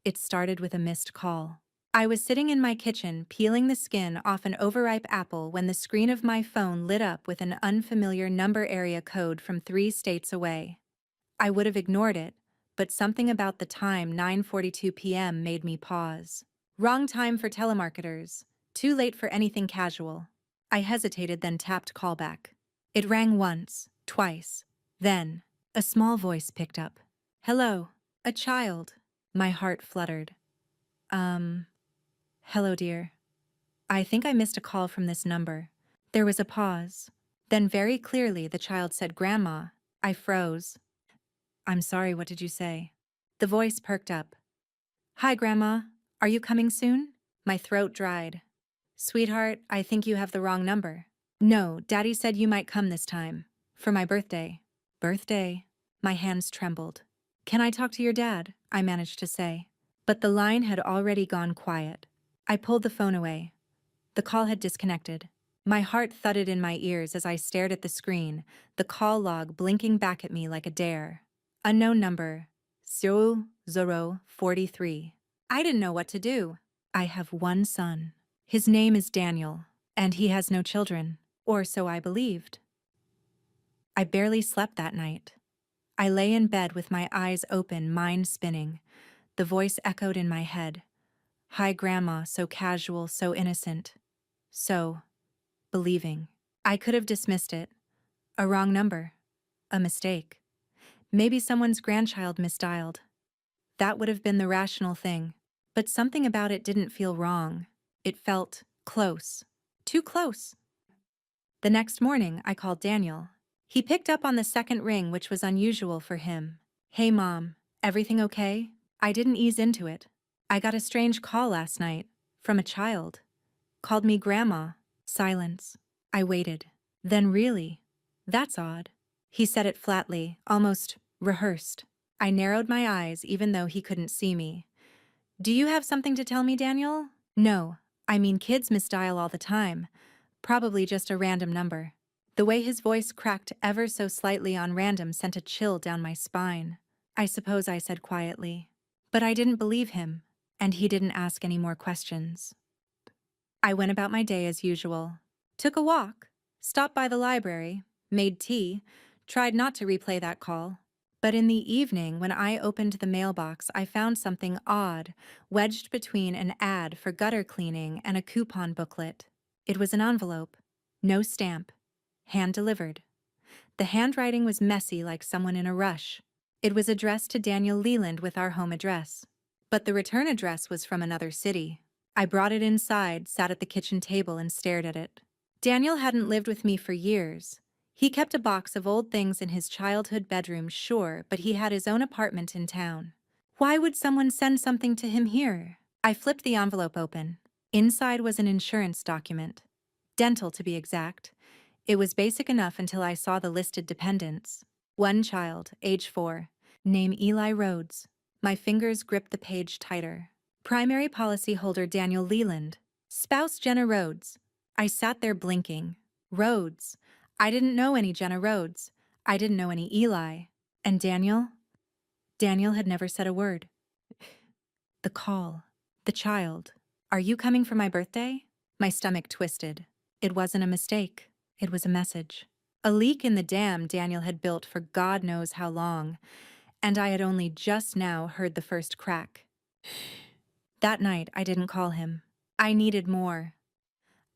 It started with a missed call. I was sitting in my kitchen peeling the skin off an overripe apple when the screen of my phone lit up with an unfamiliar number area code from 3 states away. I would have ignored it, but something about the time 9:42 p.m. made me pause. Wrong time for telemarketers. Too late for anything casual. I hesitated, then tapped callback. It rang once, twice. Then, a small voice picked up. Hello, a child. My heart fluttered. Hello, dear. I think I missed a call from this number. There was a pause. Then very clearly the child said, Grandma. I froze. I'm sorry, what did you say? The voice perked up. Hi, Grandma. Are you coming soon? My throat dried. Sweetheart, I think you have the wrong number. No, Daddy said you might come this time. For my birthday. Birthday? My hands trembled. Can I talk to your dad? I managed to say. But the line had already gone quiet. I pulled the phone away. The call had disconnected. My heart thudded in my ears as I stared at the screen, the call log blinking back at me like a dare. Unknown number, 0043. I didn't know what to do. I have one son. His name is Daniel, and he has no children, or so I believed. I barely slept that night. I lay in bed with my eyes open, mind spinning. The voice echoed in my head. Hi, Grandma, so casual, so innocent. So believing. I could have dismissed it. A wrong number. A mistake. Maybe someone's grandchild misdialed. That would have been the rational thing. But something about it didn't feel wrong. It felt close. Too close. The next morning, I called Daniel. He picked up on the second ring, which was unusual for him. Hey, Mom, everything okay? I didn't ease into it. I got a strange call last night. From a child. Called me Grandma. Silence. I waited. Then really? That's odd. He said it flatly, almost rehearsed. I narrowed my eyes even though he couldn't see me. Do you have something to tell me, Daniel? No. I mean, kids misdial all the time. Probably just a random number. The way his voice cracked ever so slightly on random sent a chill down my spine. I suppose I said quietly. But I didn't believe him, and he didn't ask any more questions. I went about my day as usual. Took a walk, stopped by the library, made tea, tried not to replay that call. But in the evening, when I opened the mailbox, I found something odd, wedged between an ad for gutter cleaning and a coupon booklet. It was an envelope. No stamp. Hand-delivered. The handwriting was messy, like someone in a rush. It was addressed to Daniel Leland with our home address. But the return address was from another city. I brought it inside, sat at the kitchen table, and stared at it. Daniel hadn't lived with me for years. He kept a box of old things in his childhood bedroom, sure, but he had his own apartment in town. Why would someone send something to him here? I flipped the envelope open. Inside was an insurance document. Dental, to be exact. It was basic enough until I saw the listed dependents. One child, age 4. Name Eli Rhodes. My fingers gripped the page tighter. Primary policyholder Daniel Leland. Spouse Jenna Rhodes. I sat there blinking. Rhodes. I didn't know any Jenna Rhodes. I didn't know any Eli. And Daniel? Daniel had never said a word. The call. The child. Are you coming for my birthday? My stomach twisted. It wasn't a mistake. It was a message. A leak in the dam Daniel had built for God knows how long, and I had only just now heard the first crack. That night, I didn't call him. I needed more.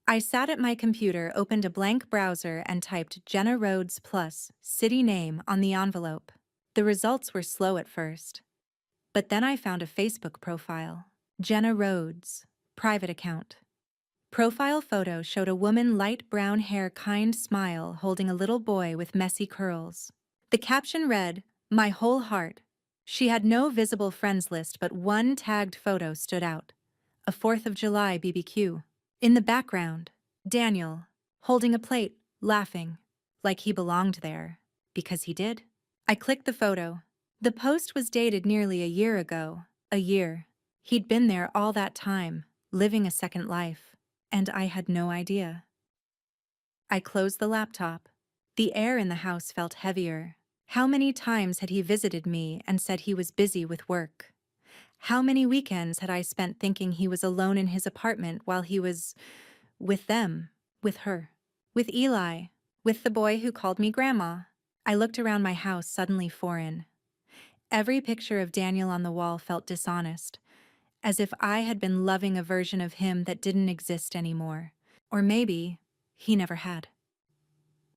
I sat at my computer, opened a blank browser, and typed Jenna Rhodes plus city name on the envelope. The results were slow at first. But then I found a Facebook profile. Jenna Rhodes, private account. Profile photo showed a woman, light brown hair, kind smile, holding a little boy with messy curls. The caption read, "My whole heart." She had no visible friends list, but one tagged photo stood out. A 4th of July BBQ. In the background, Daniel, holding a plate, laughing, like he belonged there, because he did. I clicked the photo. The post was dated nearly a year ago. A year. He'd been there all that time, living a second life. And I had no idea. I closed the laptop. The air in the house felt heavier. How many times had he visited me and said he was busy with work? How many weekends had I spent thinking he was alone in his apartment while he was with them, with her, with Eli, with the boy who called me Grandma? I looked around my house, suddenly foreign. Every picture of Daniel on the wall felt dishonest, as if I had been loving a version of him that didn't exist anymore. Or maybe he never had.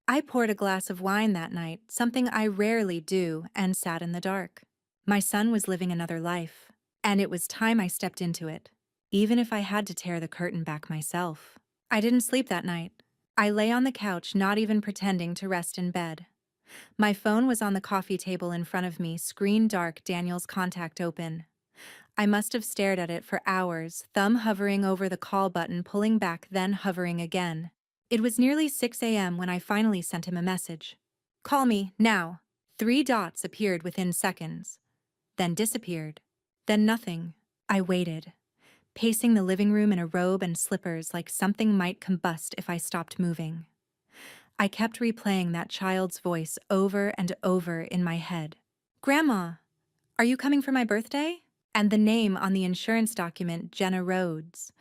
I poured a glass of wine that night, something I rarely do, and sat in the dark. My son was living another life, and it was time I stepped into it, even if I had to tear the curtain back myself. I didn't sleep that night. I lay on the couch, not even pretending to rest in bed. My phone was on the coffee table in front of me, screen dark, Daniel's contact open. I must have stared at it for hours, thumb hovering over the call button, pulling back, then hovering again. It was nearly 6 a.m. when I finally sent him a message. "Call me, now." 3 dots appeared within seconds, then disappeared, then nothing. I waited, pacing the living room in a robe and slippers like something might combust if I stopped moving. I kept replaying that child's voice over and over in my head. "Grandma, are you coming for my birthday?" And the name on the insurance document, Jenna Rhodes.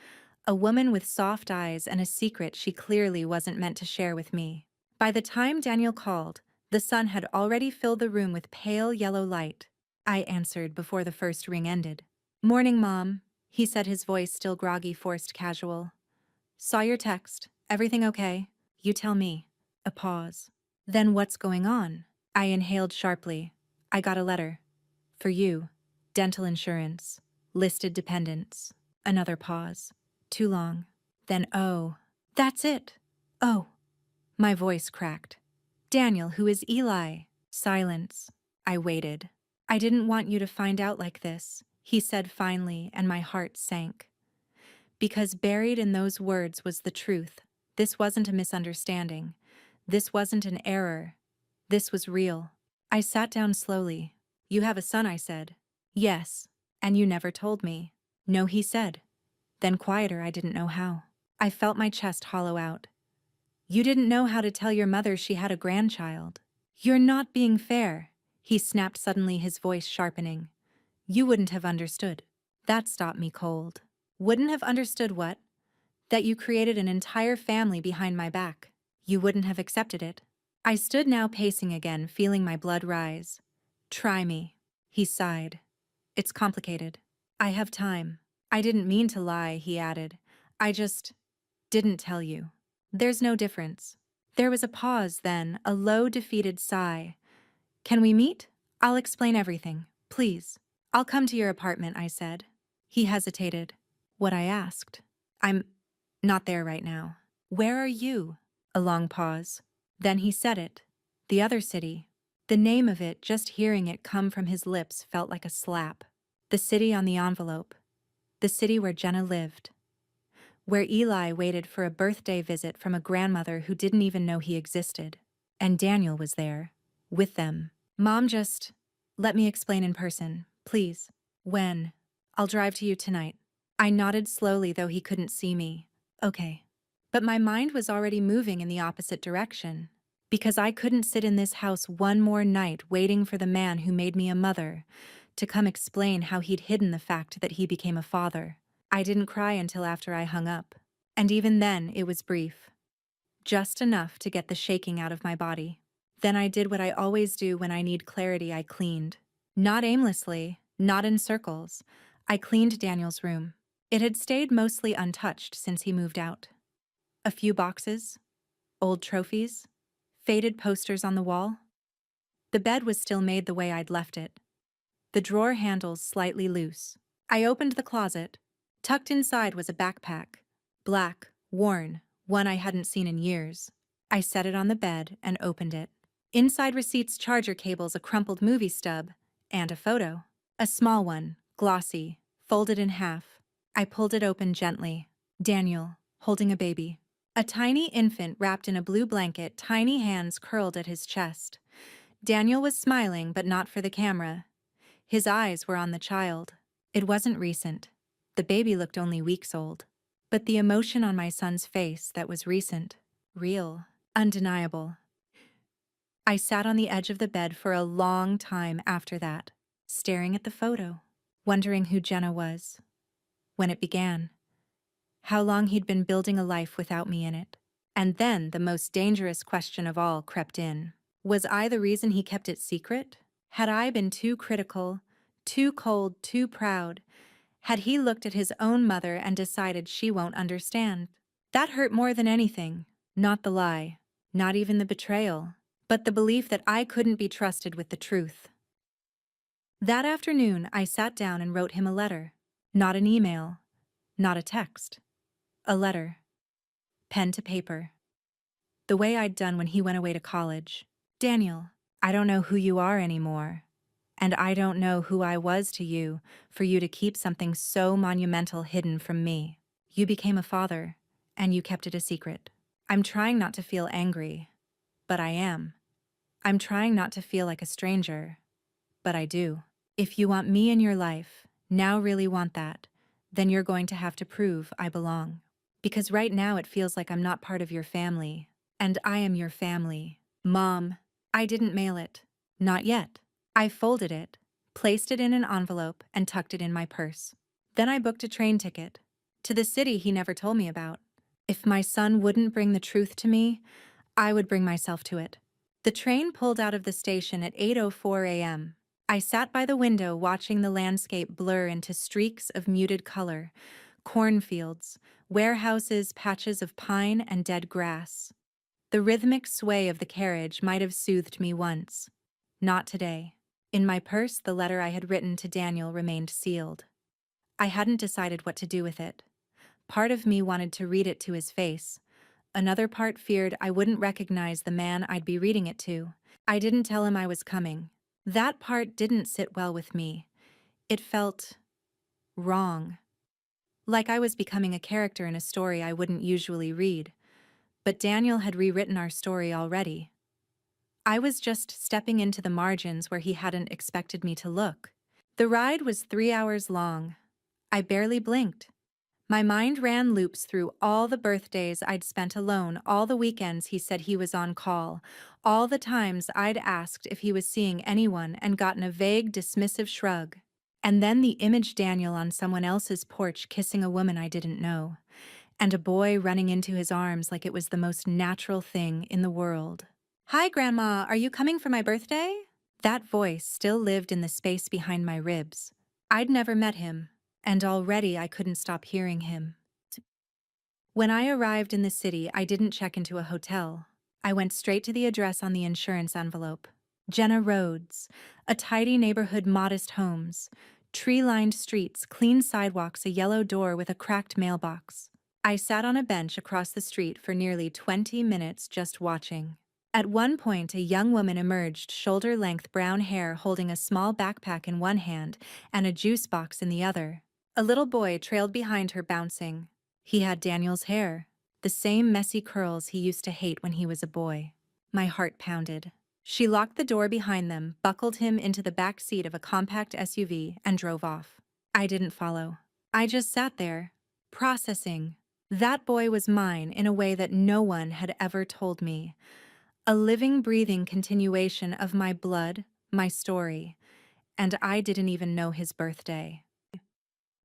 A woman with soft eyes and a secret she clearly wasn't meant to share with me. By the time Daniel called, the sun had already filled the room with pale yellow light. I answered before the first ring ended. "Morning, Mom," he said, his voice still groggy, forced casual. "Saw your text. Everything okay? You tell me." A pause. "Then what's going on?" I inhaled sharply. "I got a letter. For you. Dental insurance. Listed dependents." Another pause. Too long. Then, "Oh, that's it." "Oh." My voice cracked. "Daniel, who is Eli?" Silence. I waited. "I didn't want you to find out like this," he said finally, and my heart sank. Because buried in those words was the truth. This wasn't a misunderstanding. This wasn't an error. This was real. I sat down slowly. "You have a son," I said. "Yes. And you never told me." "No," he said. Then quieter, I didn't know how. I felt my chest hollow out. "You didn't know how to tell your mother she had a grandchild." "You're not being fair," he snapped suddenly, his voice sharpening. "You wouldn't have understood." That stopped me cold. "Wouldn't have understood what?" "That you created an entire family behind my back. You wouldn't have accepted it." I stood now, pacing again, feeling my blood rise. "Try me," he sighed. "It's complicated. I have time." "I didn't mean to lie," he added. "I just didn't tell you." "There's no difference." There was a pause, then a low, defeated sigh. "Can we meet? I'll explain everything, please." "I'll come to your apartment," I said. He hesitated. "What?" I asked. "I'm not there right now." "Where are you?" A long pause. Then he said it. "The other city." The name of it, just hearing it come from his lips, felt like a slap. The city on the envelope. The city where Jenna lived. Where Eli waited for a birthday visit from a grandmother who didn't even know he existed. And Daniel was there. With them. "Mom, just let me explain in person, please." "When?" "I'll drive to you tonight." I nodded slowly, though he couldn't see me. "Okay." But my mind was already moving in the opposite direction. Because I couldn't sit in this house one more night waiting for the man who made me a mother to come explain how he'd hidden the fact that he became a father. I didn't cry until after I hung up. And even then, it was brief. Just enough to get the shaking out of my body. Then I did what I always do when I need clarity. I cleaned. Not aimlessly, not in circles. I cleaned Daniel's room. It had stayed mostly untouched since he moved out. A few boxes, old trophies, faded posters on the wall. The bed was still made the way I'd left it. The drawer handles slightly loose. I opened the closet. Tucked inside was a backpack. Black, worn, one I hadn't seen in years. I set it on the bed and opened it. Inside, receipts, charger cables, a crumpled movie stub, and a photo. A small one, glossy, folded in half. I pulled it open gently. Daniel, holding a baby. A tiny infant wrapped in a blue blanket, tiny hands curled at his chest. Daniel was smiling, but not for the camera. His eyes were on the child. It wasn't recent. The baby looked only weeks old. But the emotion on my son's face, that was recent, real, undeniable. I sat on the edge of the bed for a long time after that, staring at the photo, wondering who Jenna was, when it began, how long he'd been building a life without me in it. And then the most dangerous question of all crept in. Was I the reason he kept it secret? Had I been too critical, too cold, too proud? Had he looked at his own mother and decided she won't understand? That hurt more than anything. Not the lie, not even the betrayal, but the belief that I couldn't be trusted with the truth. That afternoon, I sat down and wrote him a letter. Not an email, not a text. A letter. Pen to paper. The way I'd done when he went away to college. Daniel, I don't know who you are anymore. And I don't know who I was to you for you to keep something so monumental hidden from me. You became a father, and you kept it a secret. I'm trying not to feel angry, but I am. I'm trying not to feel like a stranger, but I do. If you want me in your life, now really want that, then you're going to have to prove I belong. Because right now it feels like I'm not part of your family, and I am your family. Mom, I didn't mail it. Not yet. I folded it, placed it in an envelope, and tucked it in my purse. Then I booked a train ticket to the city he never told me about. If my son wouldn't bring the truth to me, I would bring myself to it. The train pulled out of the station at 8:04 a.m. I sat by the window watching the landscape blur into streaks of muted color, cornfields, warehouses, patches of pine and dead grass. The rhythmic sway of the carriage might have soothed me once. Not today. In my purse, the letter I had written to Daniel remained sealed. I hadn't decided what to do with it. Part of me wanted to read it to his face. Another part feared I wouldn't recognize the man I'd be reading it to. I didn't tell him I was coming. That part didn't sit well with me. It felt wrong. Like I was becoming a character in a story I wouldn't usually read. But Daniel had rewritten our story already. I was just stepping into the margins where he hadn't expected me to look. The ride was 3 hours long. I barely blinked. My mind ran loops through all the birthdays I'd spent alone, all the weekends he said he was on call, all the times I'd asked if he was seeing anyone and gotten a vague, dismissive shrug. And then the image Daniel on someone else's porch kissing a woman I didn't know, and a boy running into his arms like it was the most natural thing in the world. "Hi, Grandma, are you coming for my birthday?" That voice still lived in the space behind my ribs. I'd never met him, and already I couldn't stop hearing him. When I arrived in the city, I didn't check into a hotel. I went straight to the address on the insurance envelope. Jenna Roads, a tidy neighborhood, modest homes, tree-lined streets, clean sidewalks, a yellow door with a cracked mailbox. I sat on a bench across the street for nearly 20 minutes just watching. At one point, a young woman emerged, shoulder-length brown hair, holding a small backpack in one hand and a juice box in the other. A little boy trailed behind her, bouncing. He had Daniel's hair, the same messy curls he used to hate when he was a boy. My heart pounded. She locked the door behind them, buckled him into the back seat of a compact SUV, and drove off. I didn't follow. I just sat there, processing. That boy was mine in a way that no one had ever told me. A living, breathing continuation of my blood, my story, and I didn't even know his birthday.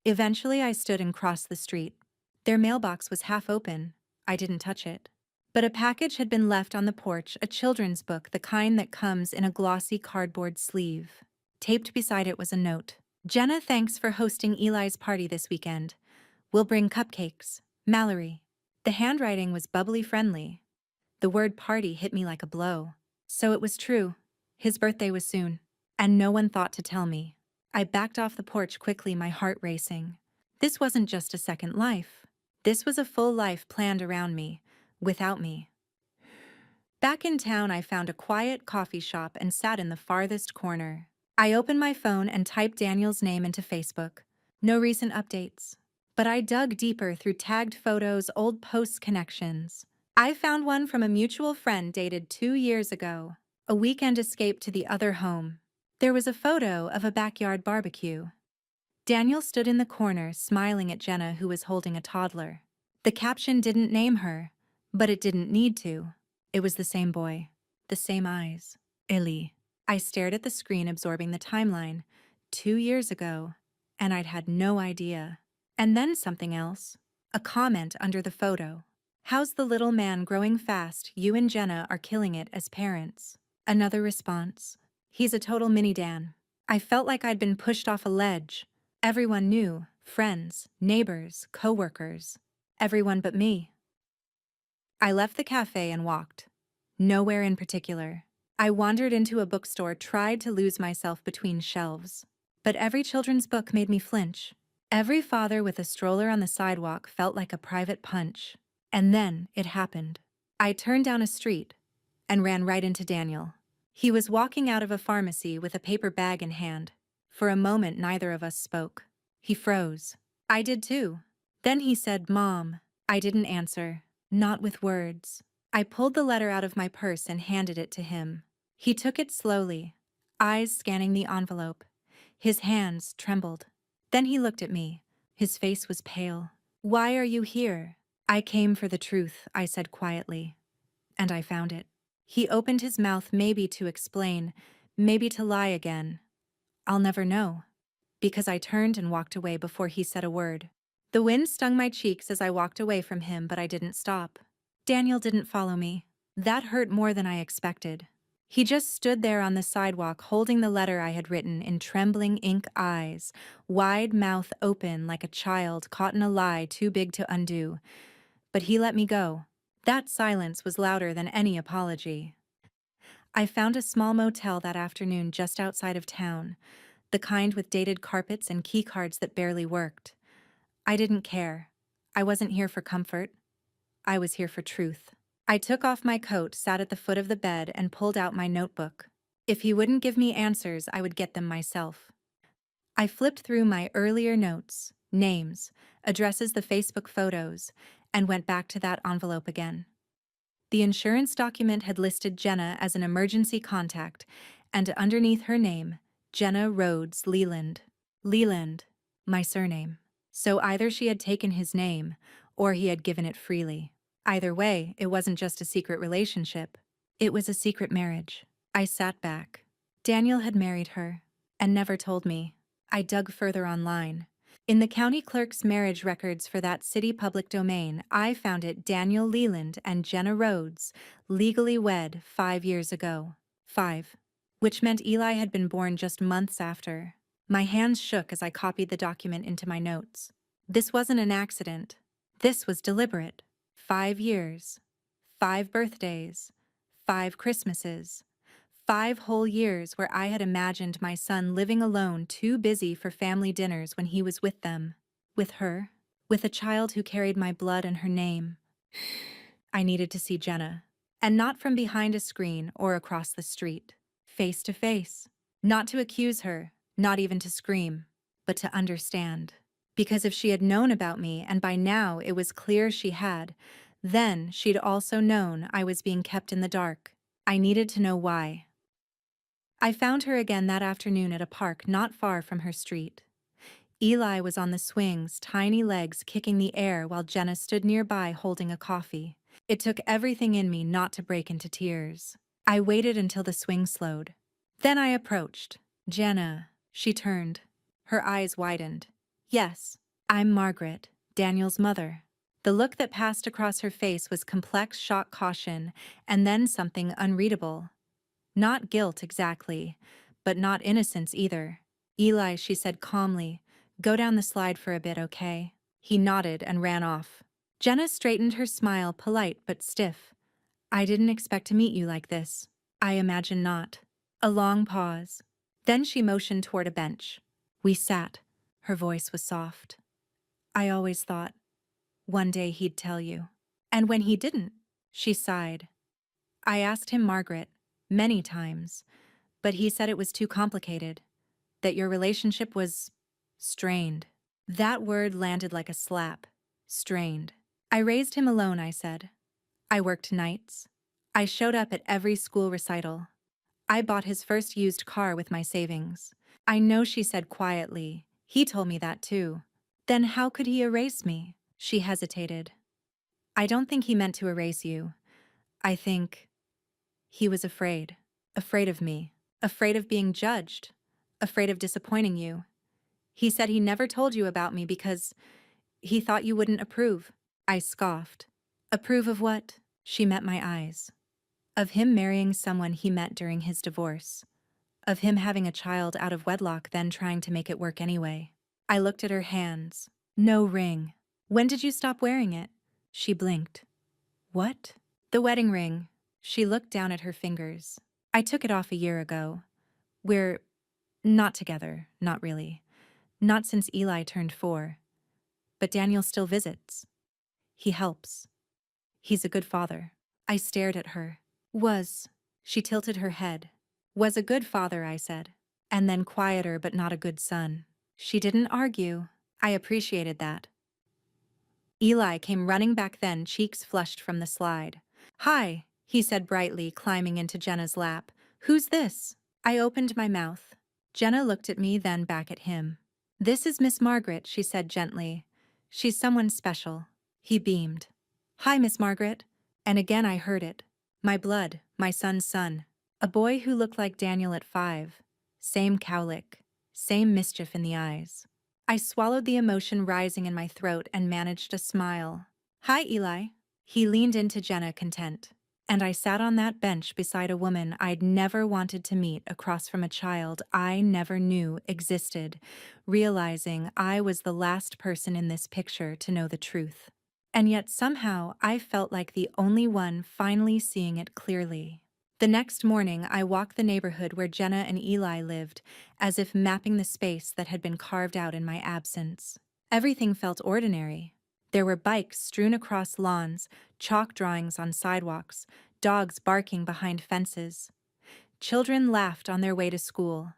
Eventually, I stood and crossed the street. Their mailbox was half open. I didn't touch it. But a package had been left on the porch, a children's book, the kind that comes in a glossy cardboard sleeve. Taped beside it was a note. "Jenna, thanks for hosting Eli's party this weekend. We'll bring cupcakes. Mallory." The handwriting was bubbly friendly. The word party hit me like a blow. So it was true. His birthday was soon. And no one thought to tell me. I backed off the porch quickly, my heart racing. This wasn't just a second life. This was a full life planned around me, without me. Back in town, I found a quiet coffee shop and sat in the farthest corner. I opened my phone and typed Daniel's name into Facebook. No recent updates. But I dug deeper through tagged photos, old posts, connections. I found one from a mutual friend dated 2 years ago. A weekend escape to the other home. There was a photo of a backyard barbecue. Daniel stood in the corner, smiling at Jenna, who was holding a toddler. The caption didn't name her, but it didn't need to. It was the same boy, the same eyes. Eli. I stared at the screen, absorbing the timeline. 2 years ago. and I'd had no idea. And then something else. A comment under the photo. How's the little man growing fast? You and Jenna are killing it as parents. Another response. He's a total mini Dan. I felt like I'd been pushed off a ledge. Everyone knew, friends, neighbors, co-workers. Everyone but me. I left the cafe and walked. Nowhere in particular. I wandered into a bookstore, tried to lose myself between shelves. But every children's book made me flinch. Every father with a stroller on the sidewalk felt like a private punch. And then it happened. I turned down a street and ran right into Daniel. He was walking out of a pharmacy with a paper bag in hand. For a moment, neither of us spoke. He froze. I did too. Then he said, "Mom." I didn't answer. Not with words. I pulled the letter out of my purse and handed it to him. He took it slowly, eyes scanning the envelope. His hands trembled. Then he looked at me. His face was pale. "Why are you here?" "I came for the truth," I said quietly. And I found it. He opened his mouth, maybe to explain, maybe to lie again. I'll never know. Because I turned and walked away before he said a word. The wind stung my cheeks as I walked away from him, but I didn't stop. Daniel didn't follow me. That hurt more than I expected. He just stood there on the sidewalk holding the letter I had written in trembling ink eyes, wide mouth open like a child caught in a lie too big to undo. But he let me go. That silence was louder than any apology. I found a small motel that afternoon just outside of town, the kind with dated carpets and key cards that barely worked. I didn't care. I wasn't here for comfort. I was here for truth. I took off my coat, sat at the foot of the bed, and pulled out my notebook. If he wouldn't give me answers, I would get them myself. I flipped through my earlier notes, names, addresses, the Facebook photos, and went back to that envelope again. The insurance document had listed Jenna as an emergency contact, and underneath her name, Jenna Rhodes Leland. Leland, my surname. So either she had taken his name, or he had given it freely. Either way, it wasn't just a secret relationship. It was a secret marriage. I sat back. Daniel had married her, and never told me. I dug further online. In the county clerk's marriage records for that city public domain, I found it Daniel Leland and Jenna Rhodes, legally wed 5 years ago. 5. Which meant Eli had been born just months after. My hands shook as I copied the document into my notes. This wasn't an accident. This was deliberate. 5 years. 5 birthdays. 5 Christmases. 5 whole years where I had imagined my son living alone, too busy for family dinners when he was with them. With her. With a child who carried my blood and her name. I needed to see Jenna. And not from behind a screen or across the street. Face to face. Not to accuse her, not even to scream, but to understand. Because if she had known about me, and by now it was clear she had, then she'd also known I was being kept in the dark. I needed to know why. I found her again that afternoon at a park not far from her street. Eli was on the swings, tiny legs kicking the air, while Jenna stood nearby holding a coffee. It took everything in me not to break into tears. I waited until the swing slowed. Then I approached. "Jenna." She turned. Her eyes widened. "Yes, I'm Margaret, Daniel's mother." The look that passed across her face was complex shock, caution, and then something unreadable. Not guilt exactly, but not innocence either. "Eli," she said calmly, "go down the slide for a bit, okay?" He nodded and ran off. Jenna straightened her smile, polite but stiff. "I didn't expect to meet you like this." "I imagine not." A long pause. Then she motioned toward a bench. We sat. Her voice was soft. "I always thought one day he'd tell you." "And when he didn't?" She sighed. "I asked him, Margaret, many times, but he said it was too complicated, that your relationship was strained." That word landed like a slap. Strained. "I raised him alone," I said. "I worked nights. I showed up at every school recital. I bought his first used car with my savings." "I know," she said quietly. "He told me that too." "Then how could he erase me?" She hesitated. "I don't think he meant to erase you. I think he was afraid. Afraid of me. Afraid of being judged. Afraid of disappointing you. He said he never told you about me because he thought you wouldn't approve. I scoffed. Approve of what? She met my eyes. Of him marrying someone he met during his divorce. Of him having a child out of wedlock then trying to make it work anyway. I looked at her hands. No ring. When did you stop wearing it? She blinked. What? The wedding ring. She looked down at her fingers. I took it off a year ago. We're not together, not really. Not since Eli turned 4. But Daniel still visits. He helps. He's a good father. I stared at her. Was. She tilted her head. Was a good father, I said. And then quieter but not a good son. She didn't argue. I appreciated that. Eli came running back then, cheeks flushed from the slide. Hi, he said brightly, climbing into Jenna's lap. Who's this? I opened my mouth. Jenna looked at me, then back at him. This is Miss Margaret, she said gently. She's someone special. He beamed. Hi, Miss Margaret. And again I heard it. My blood, my son's son. A boy who looked like Daniel at 5. Same cowlick. Same mischief in the eyes. I swallowed the emotion rising in my throat and managed a smile. Hi, Eli. He leaned into Jenna, content. And I sat on that bench beside a woman I'd never wanted to meet across from a child I never knew existed, realizing I was the last person in this picture to know the truth. And yet somehow I felt like the only one finally seeing it clearly. The next morning, I walked the neighborhood where Jenna and Eli lived, as if mapping the space that had been carved out in my absence. Everything felt ordinary. There were bikes strewn across lawns, chalk drawings on sidewalks, dogs barking behind fences. Children laughed on their way to school.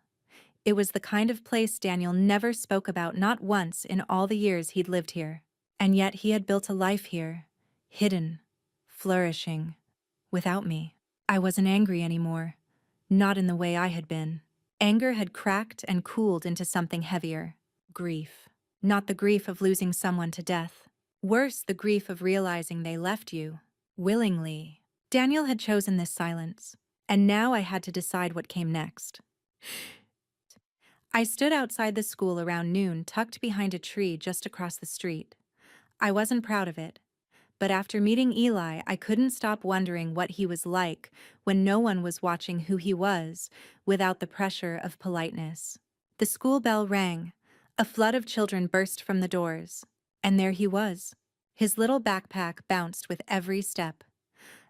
It was the kind of place Daniel never spoke about, not once in all the years he'd lived here. And yet he had built a life here, hidden, flourishing, without me. I wasn't angry anymore, not in the way I had been. Anger had cracked and cooled into something heavier, grief. Not the grief of losing someone to death. Worse, the grief of realizing they left you, willingly. Daniel had chosen this silence, and now I had to decide what came next. I stood outside the school around noon, tucked behind a tree just across the street. I wasn't proud of it. But after meeting Eli, I couldn't stop wondering what he was like when no one was watching who he was, without the pressure of politeness. The school bell rang. A flood of children burst from the doors. And there he was. His little backpack bounced with every step.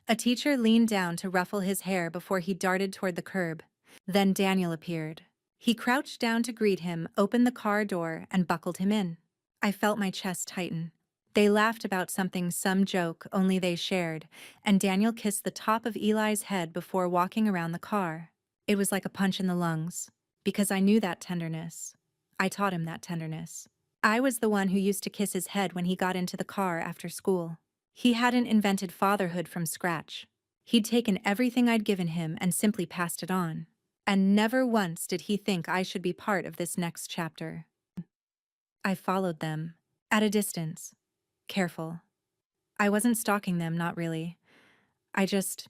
A teacher leaned down to ruffle his hair before he darted toward the curb. Then Daniel appeared. He crouched down to greet him, opened the car door, and buckled him in. I felt my chest tighten. They laughed about something, some joke only they shared, and Daniel kissed the top of Eli's head before walking around the car. It was like a punch in the lungs, because I knew that tenderness. I taught him that tenderness. I was the one who used to kiss his head when he got into the car after school. He hadn't invented fatherhood from scratch. He'd taken everything I'd given him and simply passed it on. And never once did he think I should be part of this next chapter. I followed them, at a distance. Careful. I wasn't stalking them, not really. I just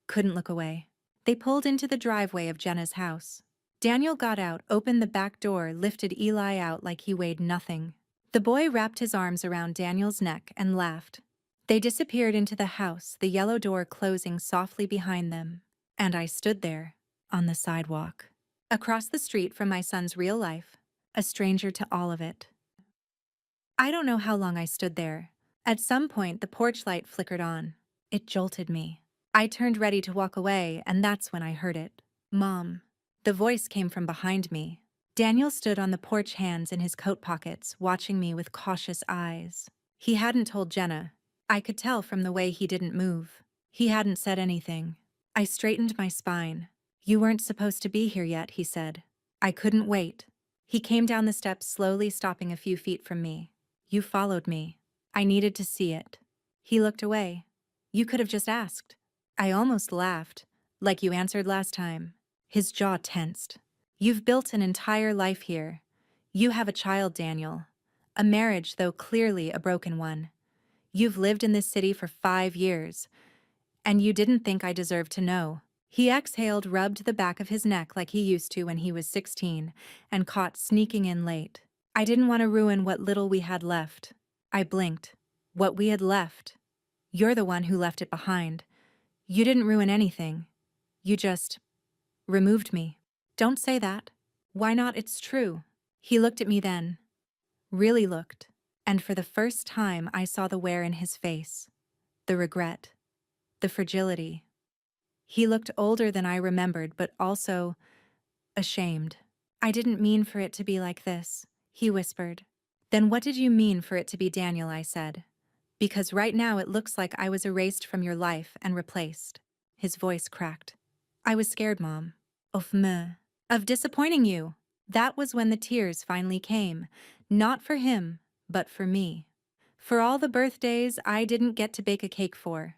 couldn't look away. They pulled into the driveway of Jenna's house. Daniel got out, opened the back door, lifted Eli out like he weighed nothing. The boy wrapped his arms around Daniel's neck and laughed. They disappeared into the house, the yellow door closing softly behind them. And I stood there, on the sidewalk, across the street from my son's real life, a stranger to all of it. I don't know how long I stood there. At some point, the porch light flickered on. It jolted me. I turned ready to walk away, and that's when I heard it. Mom. The voice came from behind me. Daniel stood on the porch, hands in his coat pockets, watching me with cautious eyes. He hadn't told Jenna. I could tell from the way he didn't move. He hadn't said anything. I straightened my spine. You weren't supposed to be here yet, he said. I couldn't wait. He came down the steps slowly, stopping a few feet from me. You followed me. I needed to see it. He looked away. You could have just asked. I almost laughed, like you answered last time. His jaw tensed. You've built an entire life here. You have a child, Daniel. A marriage, though clearly a broken one. You've lived in this city for 5 years. And you didn't think I deserved to know. He exhaled, rubbed the back of his neck like he used to when he was 16, and caught sneaking in late. I didn't want to ruin what little we had left. I blinked. What we had left? You're the one who left it behind. You didn't ruin anything. You just removed me. Don't say that. Why not? It's true. He looked at me then. Really looked. And for the first time I saw the wear in his face. The regret. The fragility. He looked older than I remembered, but also ashamed. I didn't mean for it to be like this, he whispered. Then what did you mean for it to be, Daniel? I said. Because right now it looks like I was erased from your life and replaced. His voice cracked. I was scared, Mom. Of disappointing you. That was when the tears finally came. Not for him, but for me. For all the birthdays I didn't get to bake a cake for.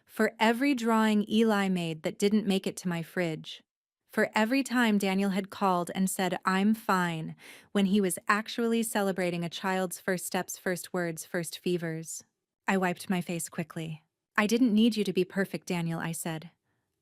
For every drawing Eli made that didn't make it to my fridge. For every time Daniel had called and said, I'm fine, when he was actually celebrating a child's first steps, first words, first fevers. I wiped my face quickly. I didn't need you to be perfect, Daniel, I said.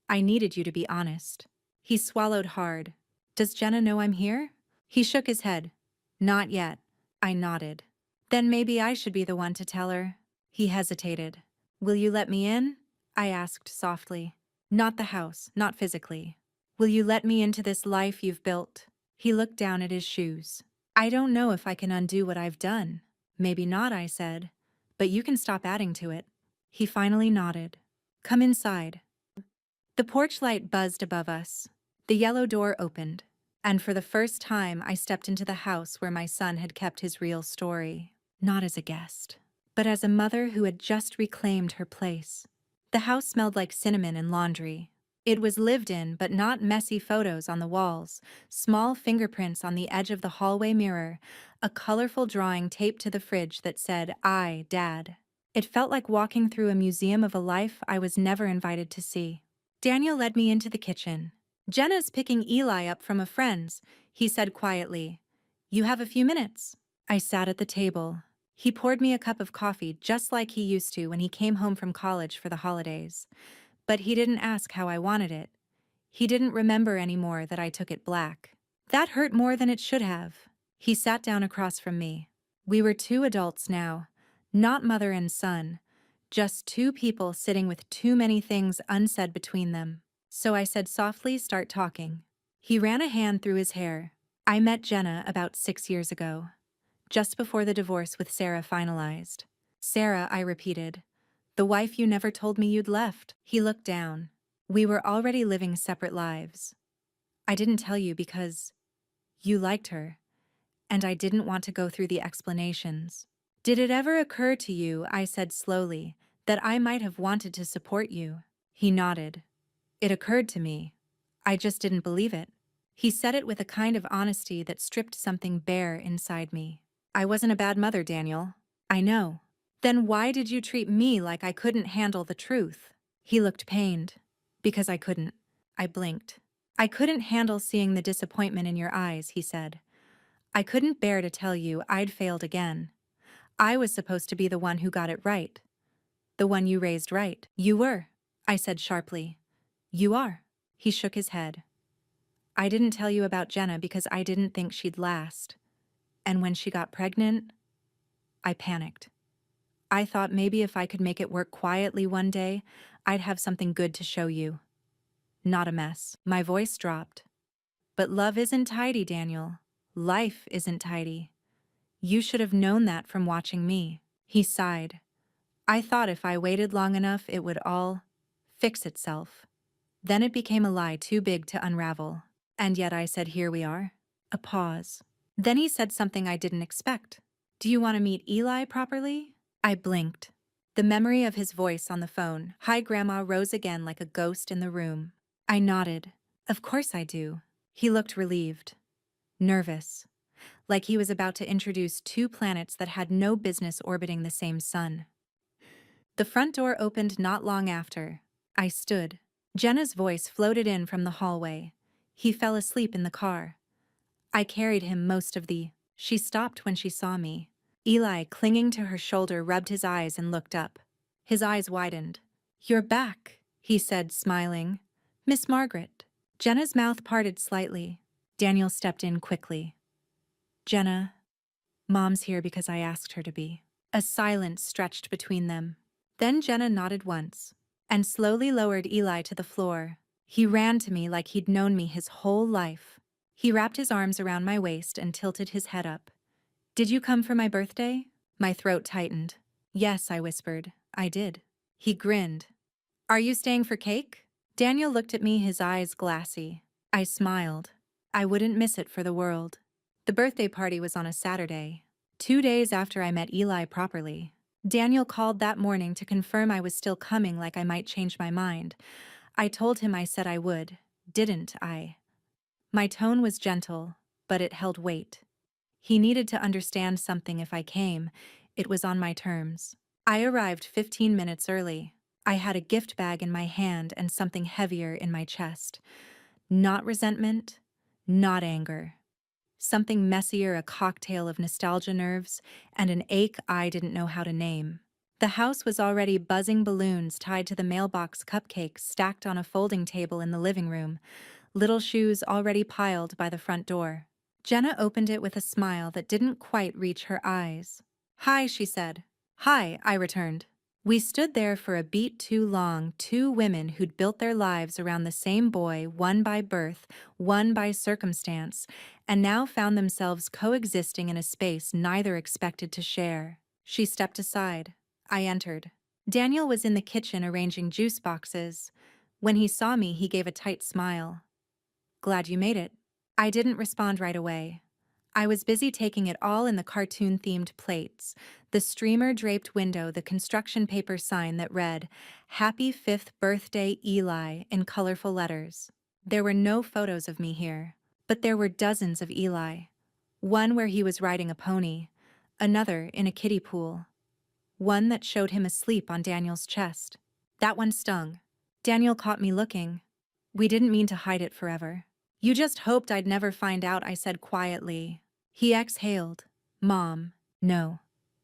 I needed you to be honest. He swallowed hard. Does Jenna know I'm here? He shook his head. Not yet. I nodded. Then maybe I should be the one to tell her. He hesitated. Will you let me in? I asked softly. Not the house, not physically. Will you let me into this life you've built? He looked down at his shoes. I don't know if I can undo what I've done. Maybe not, I said. But you can stop adding to it. He finally nodded. Come inside. The porch light buzzed above us. The yellow door opened. And for the first time I stepped into the house where my son had kept his real story. Not as a guest, but as a mother who had just reclaimed her place. The house smelled like cinnamon and laundry. It was lived in, but not messy photos on the walls, small fingerprints on the edge of the hallway mirror, a colorful drawing taped to the fridge that said, I, Dad. It felt like walking through a museum of a life I was never invited to see. Daniel led me into the kitchen. Jenna's picking Eli up from a friend's, he said quietly. You have a few minutes. I sat at the table. He poured me a cup of coffee just like he used to when he came home from college for the holidays. But he didn't ask how I wanted it. He didn't remember anymore that I took it black. That hurt more than it should have. He sat down across from me. We were two adults now, not mother and son, just two people sitting with too many things unsaid between them. So I said softly, start talking. He ran a hand through his hair. I met Jenna about 6 years ago, just before the divorce with Sarah finalized. Sarah, I repeated. The wife you never told me you'd left. He looked down. We were already living separate lives. I didn't tell you because you liked her, and I didn't want to go through the explanations. Did it ever occur to you, I said slowly, that I might have wanted to support you? He nodded. It occurred to me. I just didn't believe it. He said it with a kind of honesty that stripped something bare inside me. I wasn't a bad mother, Daniel. I know. Then why did you treat me like I couldn't handle the truth? He looked pained. Because I couldn't. I blinked. I couldn't handle seeing the disappointment in your eyes, he said. I couldn't bear to tell you I'd failed again. I was supposed to be the one who got it right. The one you raised right. You were, I said sharply. You are. He shook his head. I didn't tell you about Jenna because I didn't think she'd last. And when she got pregnant, I panicked. I thought maybe if I could make it work quietly one day, I'd have something good to show you. Not a mess. My voice dropped. But love isn't tidy, Daniel. Life isn't tidy. You should have known that from watching me. He sighed. I thought if I waited long enough, it would all fix itself. Then it became a lie too big to unravel. And yet I said, here we are. A pause. Then he said something I didn't expect. Do you want to meet Eli properly? I blinked. The memory of his voice on the phone, hi Grandma, rose again like a ghost in the room. I nodded. Of course I do. He looked relieved. Nervous. Like he was about to introduce two planets that had no business orbiting the same sun. The front door opened not long after. I stood. Jenna's voice floated in from the hallway. He fell asleep in the car. I carried him most of the... She stopped when she saw me. Eli, clinging to her shoulder, rubbed his eyes and looked up. His eyes widened. You're back, he said, smiling. Miss Margaret. Jenna's mouth parted slightly. Daniel stepped in quickly. Jenna, Mom's here because I asked her to be. A silence stretched between them. Then Jenna nodded once and slowly lowered Eli to the floor. He ran to me like he'd known me his whole life. He wrapped his arms around my waist and tilted his head up. Did you come for my birthday? My throat tightened. Yes, I whispered. I did. He grinned. Are you staying for cake? Daniel looked at me, his eyes glassy. I smiled. I wouldn't miss it for the world. The birthday party was on a Saturday, 2 days after I met Eli properly. Daniel called that morning to confirm I was still coming, like I might change my mind. I told him I said I would, didn't I? My tone was gentle, but it held weight. He needed to understand something. If I came, it was on my terms. I arrived 15 minutes early. I had a gift bag in my hand and something heavier in my chest. Not resentment, not anger. Something messier, a cocktail of nostalgia nerves and an ache I didn't know how to name. The house was already buzzing, balloons tied to the mailbox, cupcakes stacked on a folding table in the living room, little shoes already piled by the front door. Jenna opened it with a smile that didn't quite reach her eyes. Hi, she said. Hi, I returned. We stood there for a beat too long, two women who'd built their lives around the same boy, one by birth, one by circumstance, and now found themselves coexisting in a space neither expected to share. She stepped aside. I entered. Daniel was in the kitchen arranging juice boxes. When he saw me, he gave a tight smile. Glad you made it. I didn't respond right away. I was busy taking it all in: the cartoon-themed plates, the streamer-draped window, the construction paper sign that read, "Happy 5th birthday, Eli," in colorful letters. There were no photos of me here, but there were dozens of Eli. One where he was riding a pony, another in a kiddie pool, one that showed him asleep on Daniel's chest. That one stung. Daniel caught me looking. We didn't mean to hide it forever. You just hoped I'd never find out, I said quietly. He exhaled. Mom, no,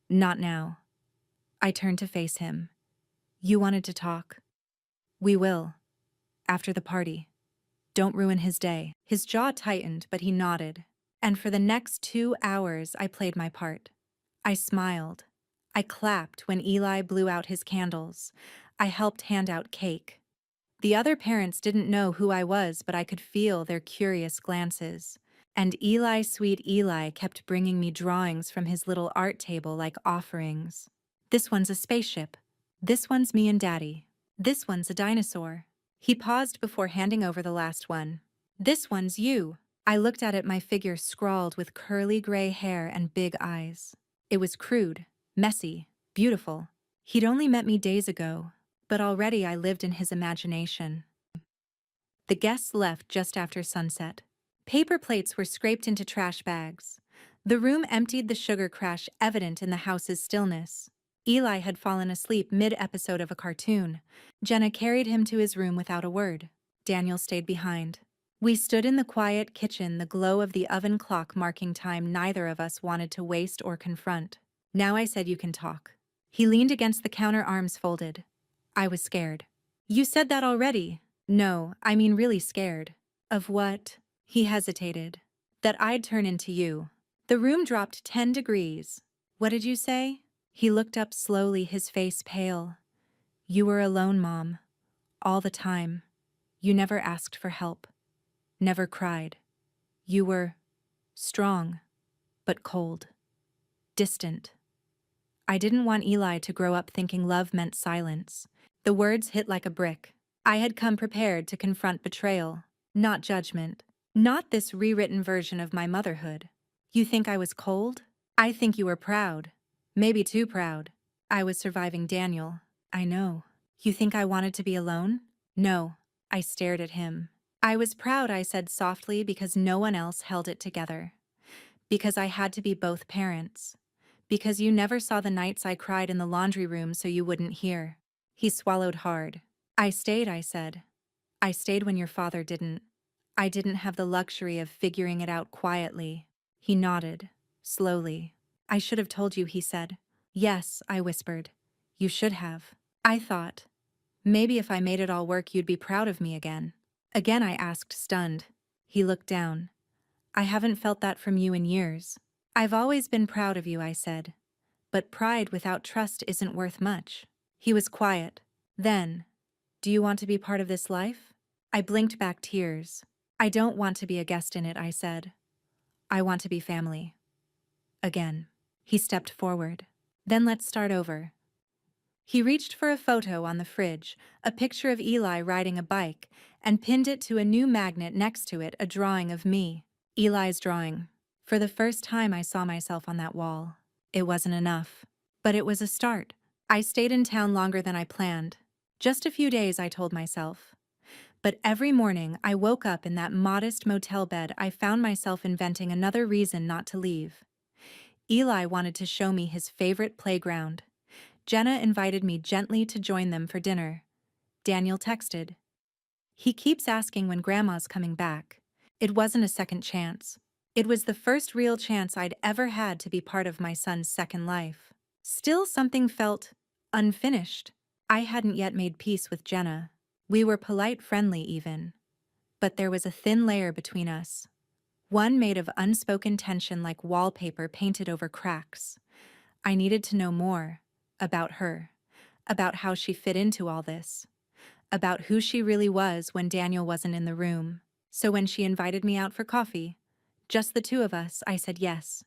not now. I turned to face him. You wanted to talk? We will. After the party. Don't ruin his day. His jaw tightened, but he nodded. And for the next 2 hours, I played my part. I smiled. I clapped when Eli blew out his candles. I helped hand out cake. The other parents didn't know who I was, but I could feel their curious glances. And Eli, sweet Eli, kept bringing me drawings from his little art table like offerings. This one's a spaceship. This one's me and Daddy. This one's a dinosaur. He paused before handing over the last one. This one's you. I looked at it, my figure scrawled with curly gray hair and big eyes. It was crude, messy, beautiful. He'd only met me days ago, but already I lived in his imagination. The guests left just after sunset. Paper plates were scraped into trash bags. The room emptied, the sugar crash evident in the house's stillness. Eli had fallen asleep mid-episode of a cartoon. Jenna carried him to his room without a word. Daniel stayed behind. We stood in the quiet kitchen, the glow of the oven clock marking time neither of us wanted to waste or confront. Now I said, you can talk. He leaned against the counter, arms folded. I was scared. You said that already. No, I mean really scared. Of what? He hesitated. That I'd turn into you. The room dropped 10 degrees. What did you say? He looked up slowly, his face pale. You were alone, Mom. All the time. You never asked for help. Never cried. You were strong, but cold. Distant. I didn't want Eli to grow up thinking love meant silence. The words hit like a brick. I had come prepared to confront betrayal, not judgment. Not this rewritten version of my motherhood. You think I was cold? I think you were proud. Maybe too proud. I was surviving Daniel. I know. You think I wanted to be alone? No. I stared at him. I was proud, I said softly, because no one else held it together. Because I had to be both parents. Because you never saw the nights I cried in the laundry room so you wouldn't hear. He swallowed hard. I stayed, I said. I stayed when your father didn't. I didn't have the luxury of figuring it out quietly. He nodded, slowly. I should have told you, he said. Yes, I whispered. You should have. I thought, maybe if I made it all work you'd be proud of me again. Again I asked, stunned. He looked down. I haven't felt that from you in years. I've always been proud of you, I said. But pride without trust isn't worth much. He was quiet. Then, do you want to be part of this life? I blinked back tears. I don't want to be a guest in it, I said. I want to be family. Again. He stepped forward. Then let's start over. He reached for a photo on the fridge, a picture of Eli riding a bike, and pinned it to a new magnet next to it, a drawing of me. Eli's drawing. For the first time I saw myself on that wall. It wasn't enough. But it was a start. I stayed in town longer than I planned. Just a few days, I told myself. But every morning I woke up in that modest motel bed, I found myself inventing another reason not to leave. Eli wanted to show me his favorite playground. Jenna invited me gently to join them for dinner. Daniel texted. He keeps asking when Grandma's coming back. It wasn't a second chance. It was the first real chance I'd ever had to be part of my son's second life. Still, something felt unfinished. I hadn't yet made peace with Jenna. We were polite, friendly even. But there was a thin layer between us. One made of unspoken tension, like wallpaper painted over cracks. I needed to know more. About her. About how she fit into all this. About who she really was when Daniel wasn't in the room. So when she invited me out for coffee, just the two of us, I said yes.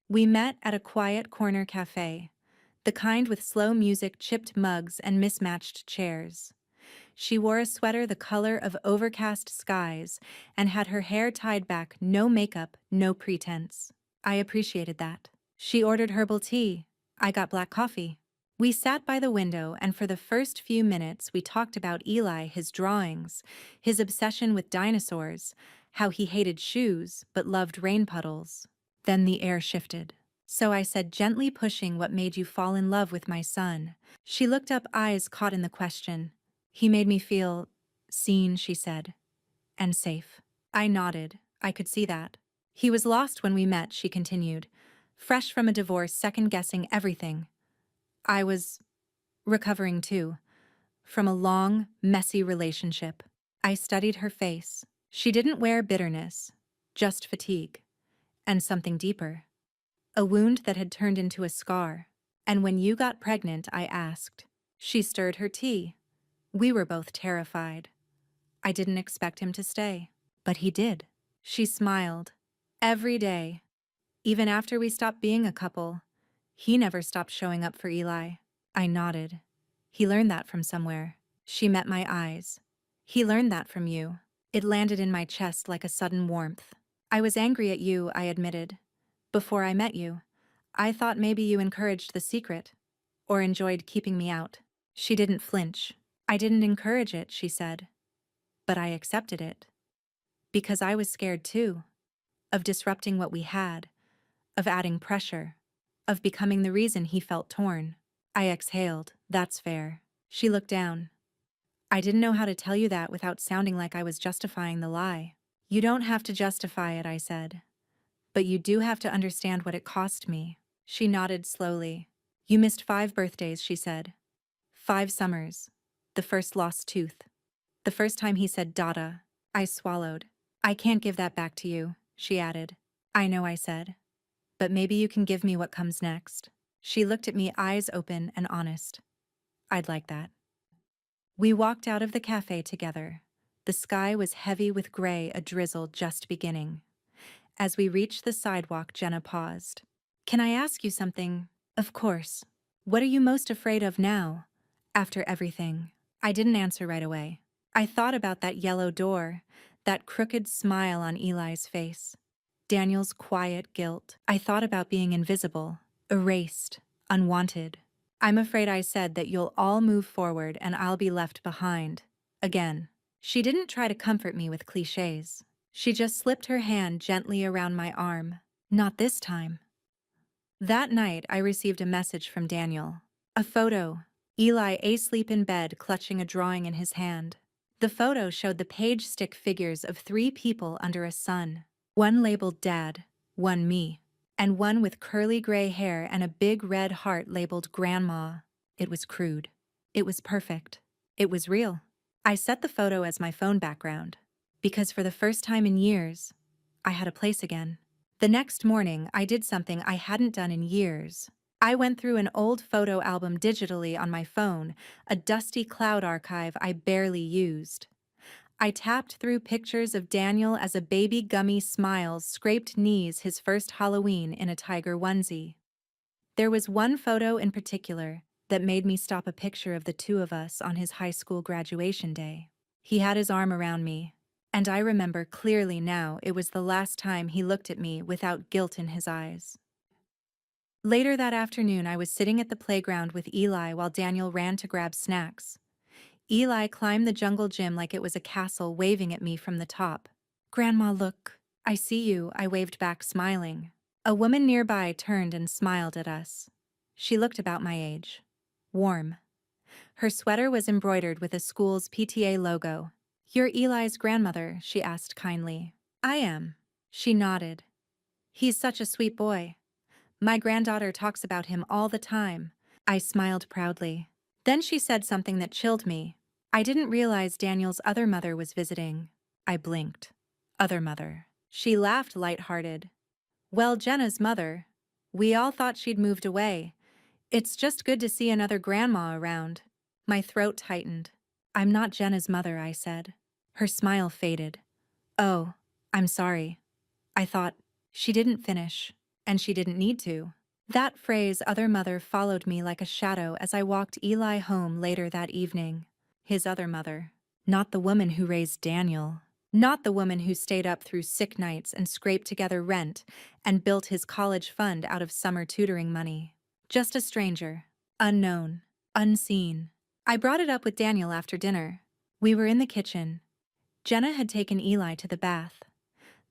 We met at a quiet corner cafe, the kind with slow music, chipped mugs, and mismatched chairs. She wore a sweater the color of overcast skies and had her hair tied back, no makeup, no pretense. I appreciated that. She ordered herbal tea. I got black coffee. We sat by the window, and for the first few minutes we talked about Eli, his drawings, his obsession with dinosaurs, how he hated shoes but loved rain puddles. Then the air shifted. So I said, gently pushing, what made you fall in love with my son? She looked up, eyes caught in the question. He made me feel seen, she said. And safe. I nodded. I could see that. He was lost when we met, she continued. Fresh from a divorce, second-guessing everything. I was recovering too. From a long, messy relationship. I studied her face. She didn't wear bitterness. Just fatigue. And something deeper. A wound that had turned into a scar. And when you got pregnant, I asked. She stirred her tea. We were both terrified. I didn't expect him to stay. But he did. She smiled. Every day. Even after we stopped being a couple, he never stopped showing up for Eli. I nodded. He learned that from somewhere. She met my eyes. He learned that from you. It landed in my chest like a sudden warmth. I was angry at you, I admitted. Before I met you, I thought maybe you encouraged the secret, or enjoyed keeping me out. She didn't flinch. I didn't encourage it, she said. But I accepted it. Because I was scared too. Of disrupting what we had. Of adding pressure. Of becoming the reason he felt torn. I exhaled. That's fair. She looked down. I didn't know how to tell you that without sounding like I was justifying the lie. You don't have to justify it, I said. But you do have to understand what it cost me. She nodded slowly. You missed 5 birthdays, she said. 5 summers. The first lost tooth. The first time he said Dada. I swallowed. I can't give that back to you, she added. I know, I said. But maybe you can give me what comes next. She looked at me, eyes open and honest. I'd like that. We walked out of the cafe together. The sky was heavy with gray, a drizzle just beginning. As we reached the sidewalk, Jenna paused. Can I ask you something? Of course. What are you most afraid of now? After everything. I didn't answer right away. I thought about that yellow door, that crooked smile on Eli's face. Daniel's quiet guilt. I thought about being invisible, erased, unwanted. I'm afraid, I said, that you'll all move forward and I'll be left behind. Again. She didn't try to comfort me with cliches. She just slipped her hand gently around my arm. Not this time. That night, I received a message from Daniel. A photo. Eli asleep in bed, clutching a drawing in his hand. The photo showed the page stick figures of 3 people under a sun. One labeled Dad, one me, and one with curly gray hair and a big red heart labeled Grandma. It was crude. It was perfect. It was real. I set the photo as my phone background, because for the first time in years, I had a place again. The next morning, I did something I hadn't done in years. I went through an old photo album digitally on my phone, a dusty cloud archive I barely used. I tapped through pictures of Daniel as a baby gummy smiles, scraped knees his first Halloween in a tiger onesie. There was one photo in particular that made me stop, a picture of the two of us on his high school graduation day. He had his arm around me, and I remember clearly now it was the last time he looked at me without guilt in his eyes. Later that afternoon, I was sitting at the playground with Eli while Daniel ran to grab snacks. Eli climbed the jungle gym like it was a castle, waving at me from the top. "Grandma, look. I see you," I waved back, smiling. A woman nearby turned and smiled at us. She looked about my age. Warm. Her sweater was embroidered with a school's PTA logo. "You're Eli's grandmother?" she asked kindly. "I am." She nodded. "He's such a sweet boy. My granddaughter talks about him all the time." I smiled proudly. Then she said something that chilled me. "I didn't realize Daniel's other mother was visiting." I blinked. "Other mother." She laughed lighthearted. "Well, Jenna's mother. We all thought she'd moved away. It's just good to see another grandma around." My throat tightened. "I'm not Jenna's mother," I said. Her smile faded. "Oh, I'm sorry." I thought, she didn't finish, and she didn't need to. That phrase, "other mother," followed me like a shadow as I walked Eli home later that evening. His other mother. Not the woman who raised Daniel. Not the woman who stayed up through sick nights and scraped together rent and built his college fund out of summer tutoring money. Just a stranger. Unknown. Unseen. I brought it up with Daniel after dinner. We were in the kitchen. Jenna had taken Eli to the bath.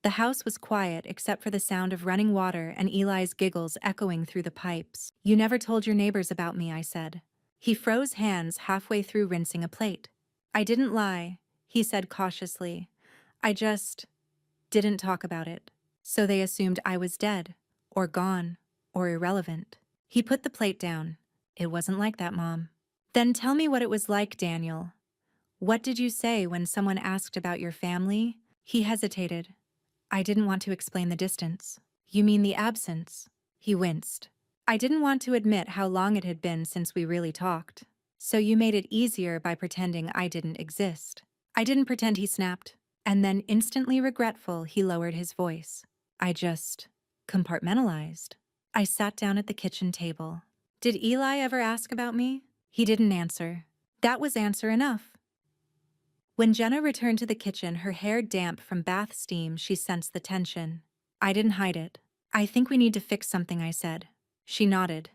The house was quiet except for the sound of running water and Eli's giggles echoing through the pipes. "You never told your neighbors about me," I said. He froze hands halfway through rinsing a plate. "I didn't lie," he said cautiously. "I just didn't talk about it. So they assumed I was dead, or gone, or irrelevant." He put the plate down. "It wasn't like that, Mom." "Then tell me what it was like, Daniel. What did you say when someone asked about your family?" He hesitated. "I didn't want to explain the distance." "You mean the absence?" He winced. "I didn't want to admit how long it had been since we really talked. So you made it easier by pretending I didn't exist." "I didn't pretend," he snapped. And then, instantly regretful, he lowered his voice. "I just compartmentalized." I sat down at the kitchen table. "Did Eli ever ask about me?" He didn't answer. That was answer enough. When Jenna returned to the kitchen, her hair damp from bath steam, she sensed the tension. I didn't hide it. "I think we need to fix something," I said. She nodded.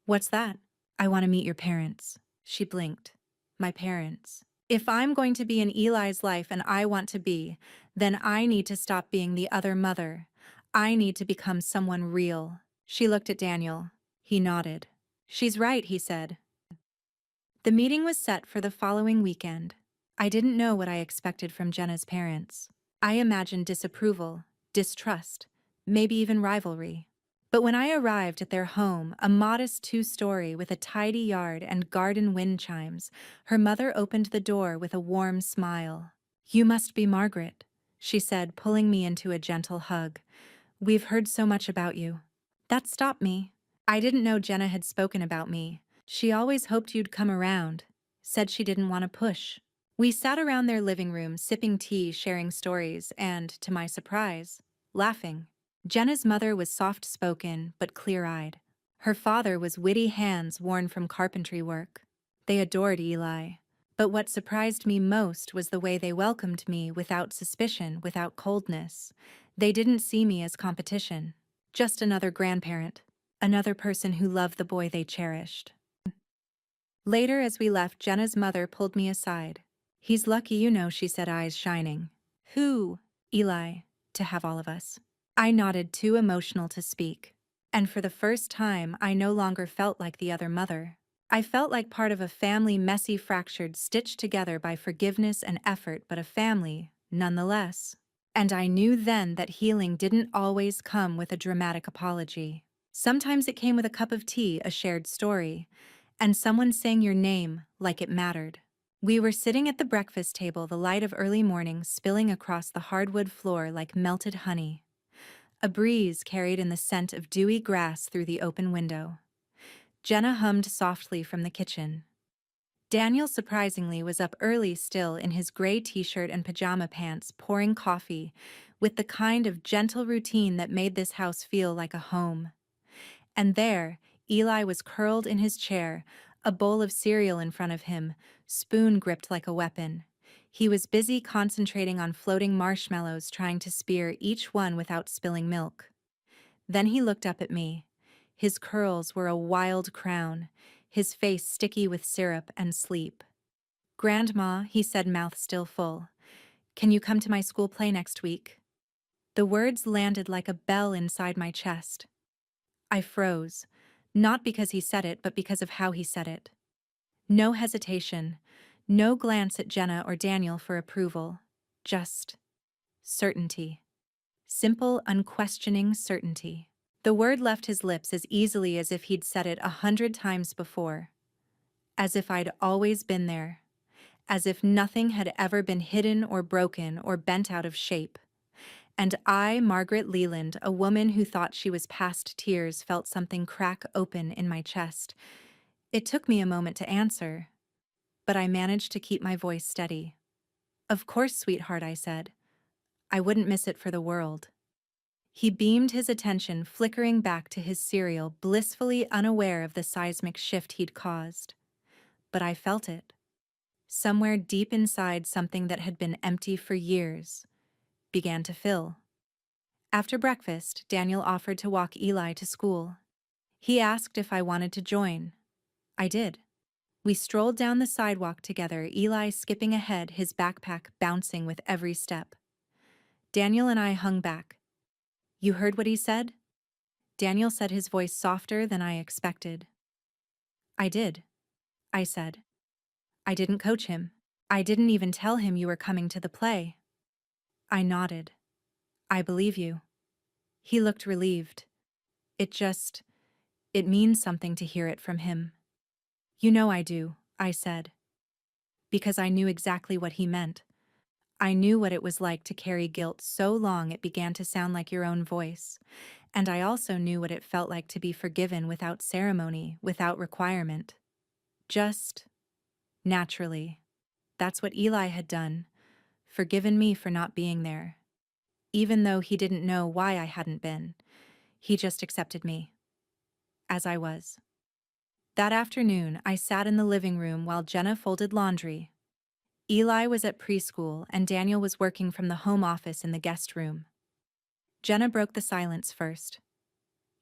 "What's that?" "I want to meet your parents." She blinked. "My parents. If I'm going to be in Eli's life, and I want to be, then I need to stop being the other mother. I need to become someone real." She looked at Daniel. He nodded. "She's right," he said. The meeting was set for the following weekend. I didn't know what I expected from Jenna's parents. I imagined disapproval, distrust, maybe even rivalry. But when I arrived at their home, a modest two-story with a tidy yard and garden wind chimes, her mother opened the door with a warm smile. "You must be Margaret," she said, pulling me into a gentle hug. "We've heard so much about you." That stopped me. I didn't know Jenna had spoken about me. She always hoped you'd come around. Said she didn't want to push. We sat around their living room, sipping tea, sharing stories, and, to my surprise, laughing. Jenna's mother was soft-spoken but clear-eyed. Her father was witty, hands worn from carpentry work. They adored Eli. But what surprised me most was the way they welcomed me, without suspicion, without coldness. They didn't see me as competition. Just another grandparent. Another person who loved the boy they cherished. Later, as we left, Jenna's mother pulled me aside. "He's lucky, you know," she said, eyes shining. "Who?" "Eli. To have all of us." I nodded, too emotional to speak. And for the first time, I no longer felt like the other mother. I felt like part of a family, messy, fractured, stitched together by forgiveness and effort, but a family, nonetheless. And I knew then that healing didn't always come with a dramatic apology. Sometimes it came with a cup of tea, a shared story, and someone saying your name like it mattered. We were sitting at the breakfast table, the light of early morning spilling across the hardwood floor like melted honey. A breeze carried in the scent of dewy grass through the open window. Jenna hummed softly from the kitchen. Daniel surprisingly was up early still in his gray t-shirt and pajama pants, pouring coffee, with the kind of gentle routine that made this house feel like a home. And there, Eli was curled in his chair, a bowl of cereal in front of him, spoon gripped like a weapon. He was busy concentrating on floating marshmallows, trying to spear each one without spilling milk. Then he looked up at me. His curls were a wild crown, his face sticky with syrup and sleep. "Grandma," he said, mouth still full, "can you come to my school play next week?" The words landed like a bell inside my chest. I froze, not because he said it, but because of how he said it. No hesitation, no glance at Jenna or Daniel for approval, just certainty. Simple, unquestioning certainty. The word left his lips as easily as if he'd said it 100 times before. As if I'd always been there. As if nothing had ever been hidden or broken or bent out of shape. And I, Margaret Leland, a woman who thought she was past tears, felt something crack open in my chest. It took me a moment to answer, but I managed to keep my voice steady. "Of course, sweetheart," I said. "I wouldn't miss it for the world." He beamed his attention, flickering back to his cereal, blissfully unaware of the seismic shift he'd caused. But I felt it. Somewhere deep inside, something that had been empty for years began to fill. After breakfast, Daniel offered to walk Eli to school. He asked if I wanted to join. I did. We strolled down the sidewalk together, Eli skipping ahead, his backpack bouncing with every step. Daniel and I hung back. "You heard what he said?" Daniel said, his voice softer than I expected. "I did," I said. "I didn't coach him. I didn't even tell him you were coming to the play." I nodded. "I believe you." He looked relieved. It means something to hear it from him." "You know I do," I said. Because I knew exactly what he meant. I knew what it was like to carry guilt so long it began to sound like your own voice. And I also knew what it felt like to be forgiven without ceremony, without requirement. Just naturally. That's what Eli had done, forgiven me for not being there. Even though he didn't know why I hadn't been, he just accepted me. As I was. That afternoon, I sat in the living room while Jenna folded laundry. Eli was at preschool and Daniel was working from the home office in the guest room. Jenna broke the silence first.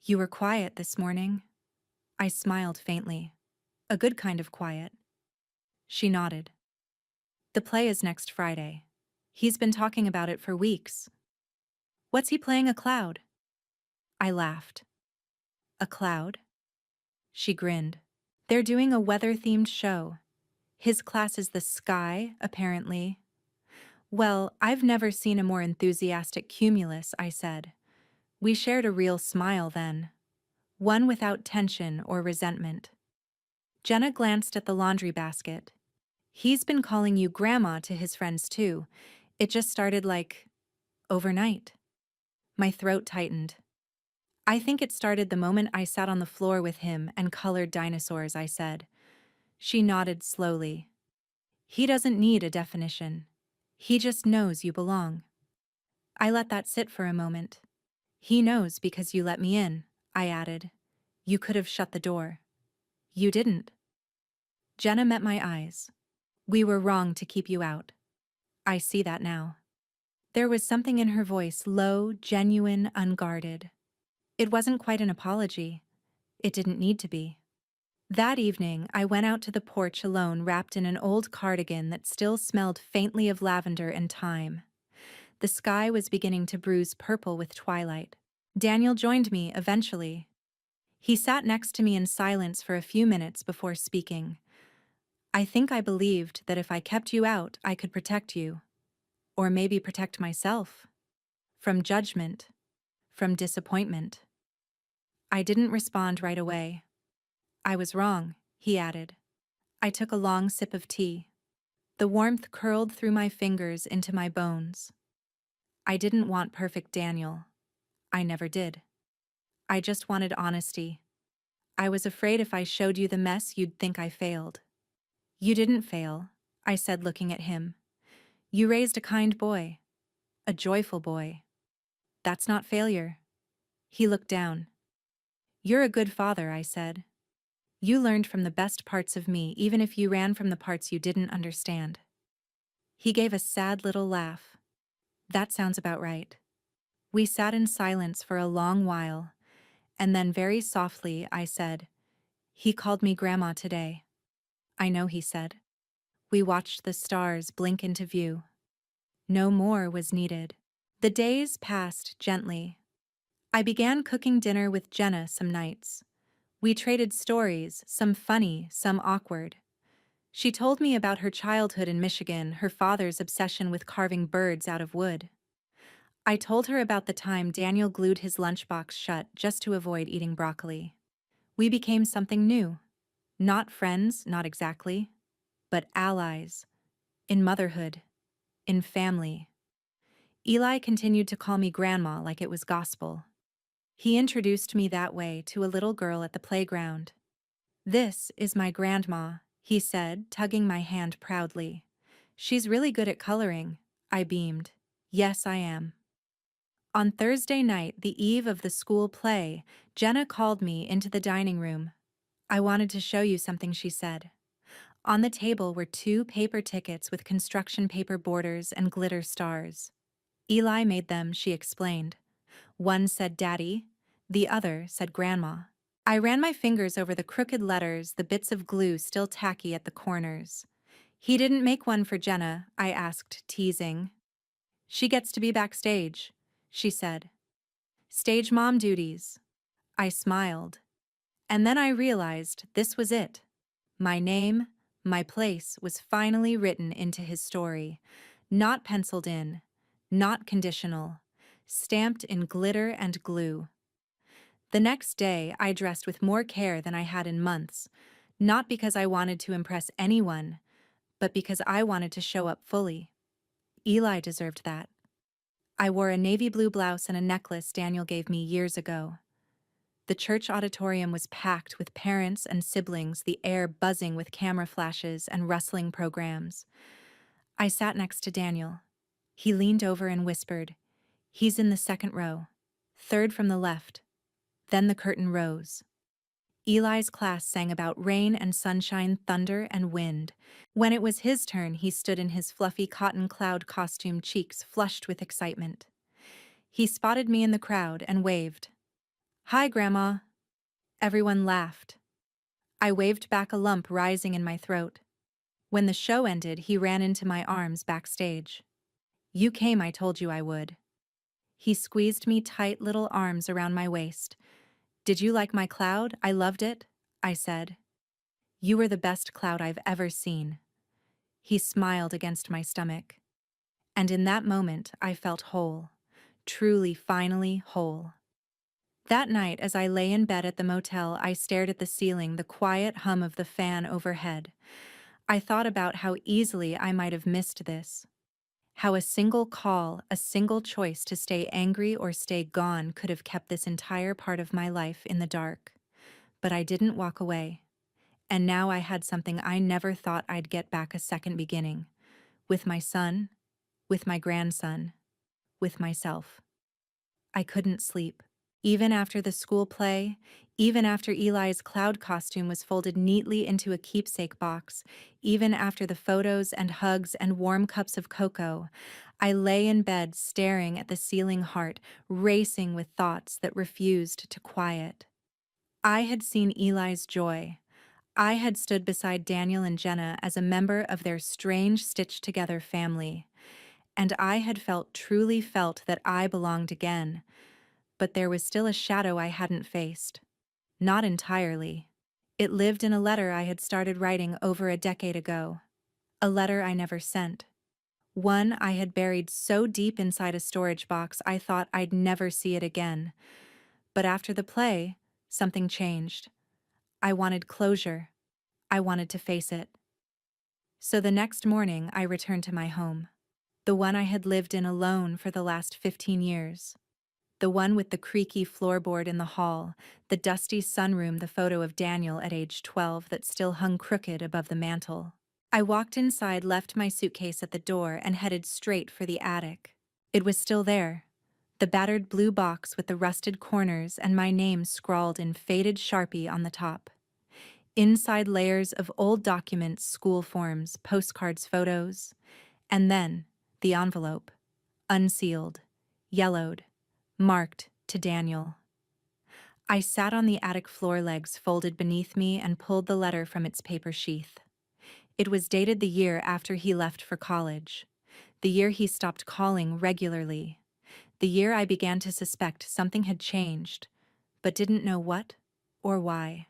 "You were quiet this morning." I smiled faintly. A good kind of quiet. She nodded. "The play is next Friday. He's been talking about it for weeks." "What's he playing, a cloud?" I laughed. "A cloud?" She grinned. "They're doing a weather-themed show. His class is the sky, apparently." "Well, I've never seen a more enthusiastic cumulus," I said. We shared a real smile then. One without tension or resentment. Jenna glanced at the laundry basket. "He's been calling you Grandma to his friends too. It just started overnight." My throat tightened. "I think it started the moment I sat on the floor with him and colored dinosaurs," I said. She nodded slowly. "He doesn't need a definition. He just knows you belong." I let that sit for a moment. "He knows because you let me in," I added. "You could have shut the door." "You didn't." Jenna met my eyes. "We were wrong to keep you out. I see that now." There was something in her voice, low, genuine, unguarded. It wasn't quite an apology. It didn't need to be. That evening, I went out to the porch alone, wrapped in an old cardigan that still smelled faintly of lavender and thyme. The sky was beginning to bruise purple with twilight. Daniel joined me eventually. He sat next to me in silence for a few minutes before speaking. "I think I believed that if I kept you out, I could protect you. Or maybe protect myself. From judgment. From disappointment." I didn't respond right away. "I was wrong," he added. I took a long sip of tea. The warmth curled through my fingers into my bones. I didn't want perfect Daniel. I never did. I just wanted honesty. I was afraid if I showed you the mess, you'd think I failed. You didn't fail, I said, looking at him. You raised a kind boy. A joyful boy. That's not failure. He looked down. You're a good father, I said. You learned from the best parts of me, even if you ran from the parts you didn't understand. He gave a sad little laugh. That sounds about right. We sat in silence for a long while, and then very softly I said, He called me Grandma today. I know, he said. We watched the stars blink into view. No more was needed. The days passed gently. I began cooking dinner with Jenna some nights. We traded stories, some funny, some awkward. She told me about her childhood in Michigan, her father's obsession with carving birds out of wood. I told her about the time Daniel glued his lunchbox shut just to avoid eating broccoli. We became something new. Not friends, not exactly, but allies. In motherhood. In family. Eli continued to call me Grandma like it was gospel. He introduced me that way to a little girl at the playground. This is my grandma, he said, tugging my hand proudly. She's really good at coloring, I beamed. Yes, I am. On Thursday night, the eve of the school play, Jenna called me into the dining room. I wanted to show you something, she said. On the table were 2 paper tickets with construction paper borders and glitter stars. Eli made them, she explained. One said Daddy, the other said Grandma. I ran my fingers over the crooked letters, the bits of glue still tacky at the corners. He didn't make one for Jenna, I asked, teasing. She gets to be backstage, she said. Stage mom duties. I smiled. And then I realized this was it. My name, my place was finally written into his story. Not penciled in, not conditional, stamped in glitter and glue. The next day, I dressed with more care than I had in months, not because I wanted to impress anyone, but because I wanted to show up fully. Eli deserved that. I wore a navy blue blouse and a necklace Daniel gave me years ago. The church auditorium was packed with parents and siblings, the air buzzing with camera flashes and rustling programs. I sat next to Daniel. He leaned over and whispered, He's in the second row, 3rd from the left. Then the curtain rose. Eli's class sang about rain and sunshine, thunder and wind. When it was his turn, he stood in his fluffy cotton cloud costume, cheeks flushed with excitement. He spotted me in the crowd and waved. Hi, Grandma. Everyone laughed. I waved back, a lump rising in my throat. When the show ended, he ran into my arms backstage. You came, I told you I would. He squeezed me tight, little arms around my waist. Did you like my cloud? I loved it, I said. You were the best cloud I've ever seen. He smiled against my stomach. And in that moment, I felt whole. Truly, finally whole. That night, as I lay in bed at the motel, I stared at the ceiling, the quiet hum of the fan overhead. I thought about how easily I might have missed this. How a single call, a single choice to stay angry or stay gone could have kept this entire part of my life in the dark. But I didn't walk away. And now I had something I never thought I'd get back, a second beginning. With my son, with my grandson, with myself. I couldn't sleep. Even after the school play, even after Eli's cloud costume was folded neatly into a keepsake box, even after the photos and hugs and warm cups of cocoa, I lay in bed staring at the ceiling, heart racing with thoughts that refused to quiet. I had seen Eli's joy. I had stood beside Daniel and Jenna as a member of their strange stitched-together family, and I had truly felt that I belonged again. But there was still a shadow I hadn't faced. Not entirely. It lived in a letter I had started writing over a decade ago. A letter I never sent. One I had buried so deep inside a storage box I thought I'd never see it again. But after the play, something changed. I wanted closure. I wanted to face it. So the next morning, I returned to my home. The one I had lived in alone for the last 15 years. The one with the creaky floorboard in the hall, the dusty sunroom, the photo of Daniel at age 12 that still hung crooked above the mantel. I walked inside, left my suitcase at the door, and headed straight for the attic. It was still there. The battered blue box with the rusted corners and my name scrawled in faded Sharpie on the top. Inside, layers of old documents, school forms, postcards, photos. And then, the envelope. Unsealed. Yellowed. Marked to Daniel. I sat on the attic floor, legs folded beneath me, and pulled the letter from its paper sheath. It was dated the year after he left for college. The year he stopped calling regularly. The year I began to suspect something had changed, but didn't know what or why.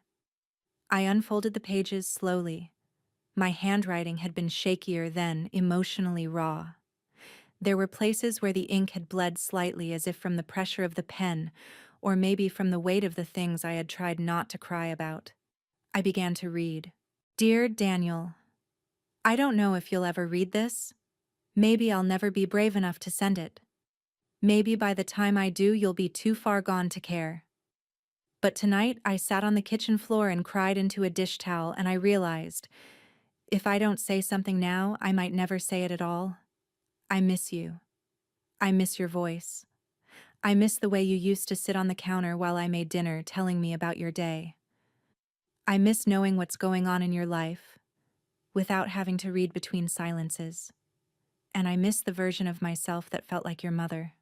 I unfolded the pages slowly. My handwriting had been shakier then, emotionally raw. There were places where the ink had bled slightly, as if from the pressure of the pen, or maybe from the weight of the things I had tried not to cry about. I began to read. Dear Daniel, I don't know if you'll ever read this. Maybe I'll never be brave enough to send it. Maybe by the time I do, you'll be too far gone to care. But tonight, I sat on the kitchen floor and cried into a dish towel, and I realized, if I don't say something now, I might never say it at all. I miss you. I miss your voice. I miss the way you used to sit on the counter while I made dinner, telling me about your day. I miss knowing what's going on in your life, without having to read between silences. And I miss the version of myself that felt like your mother.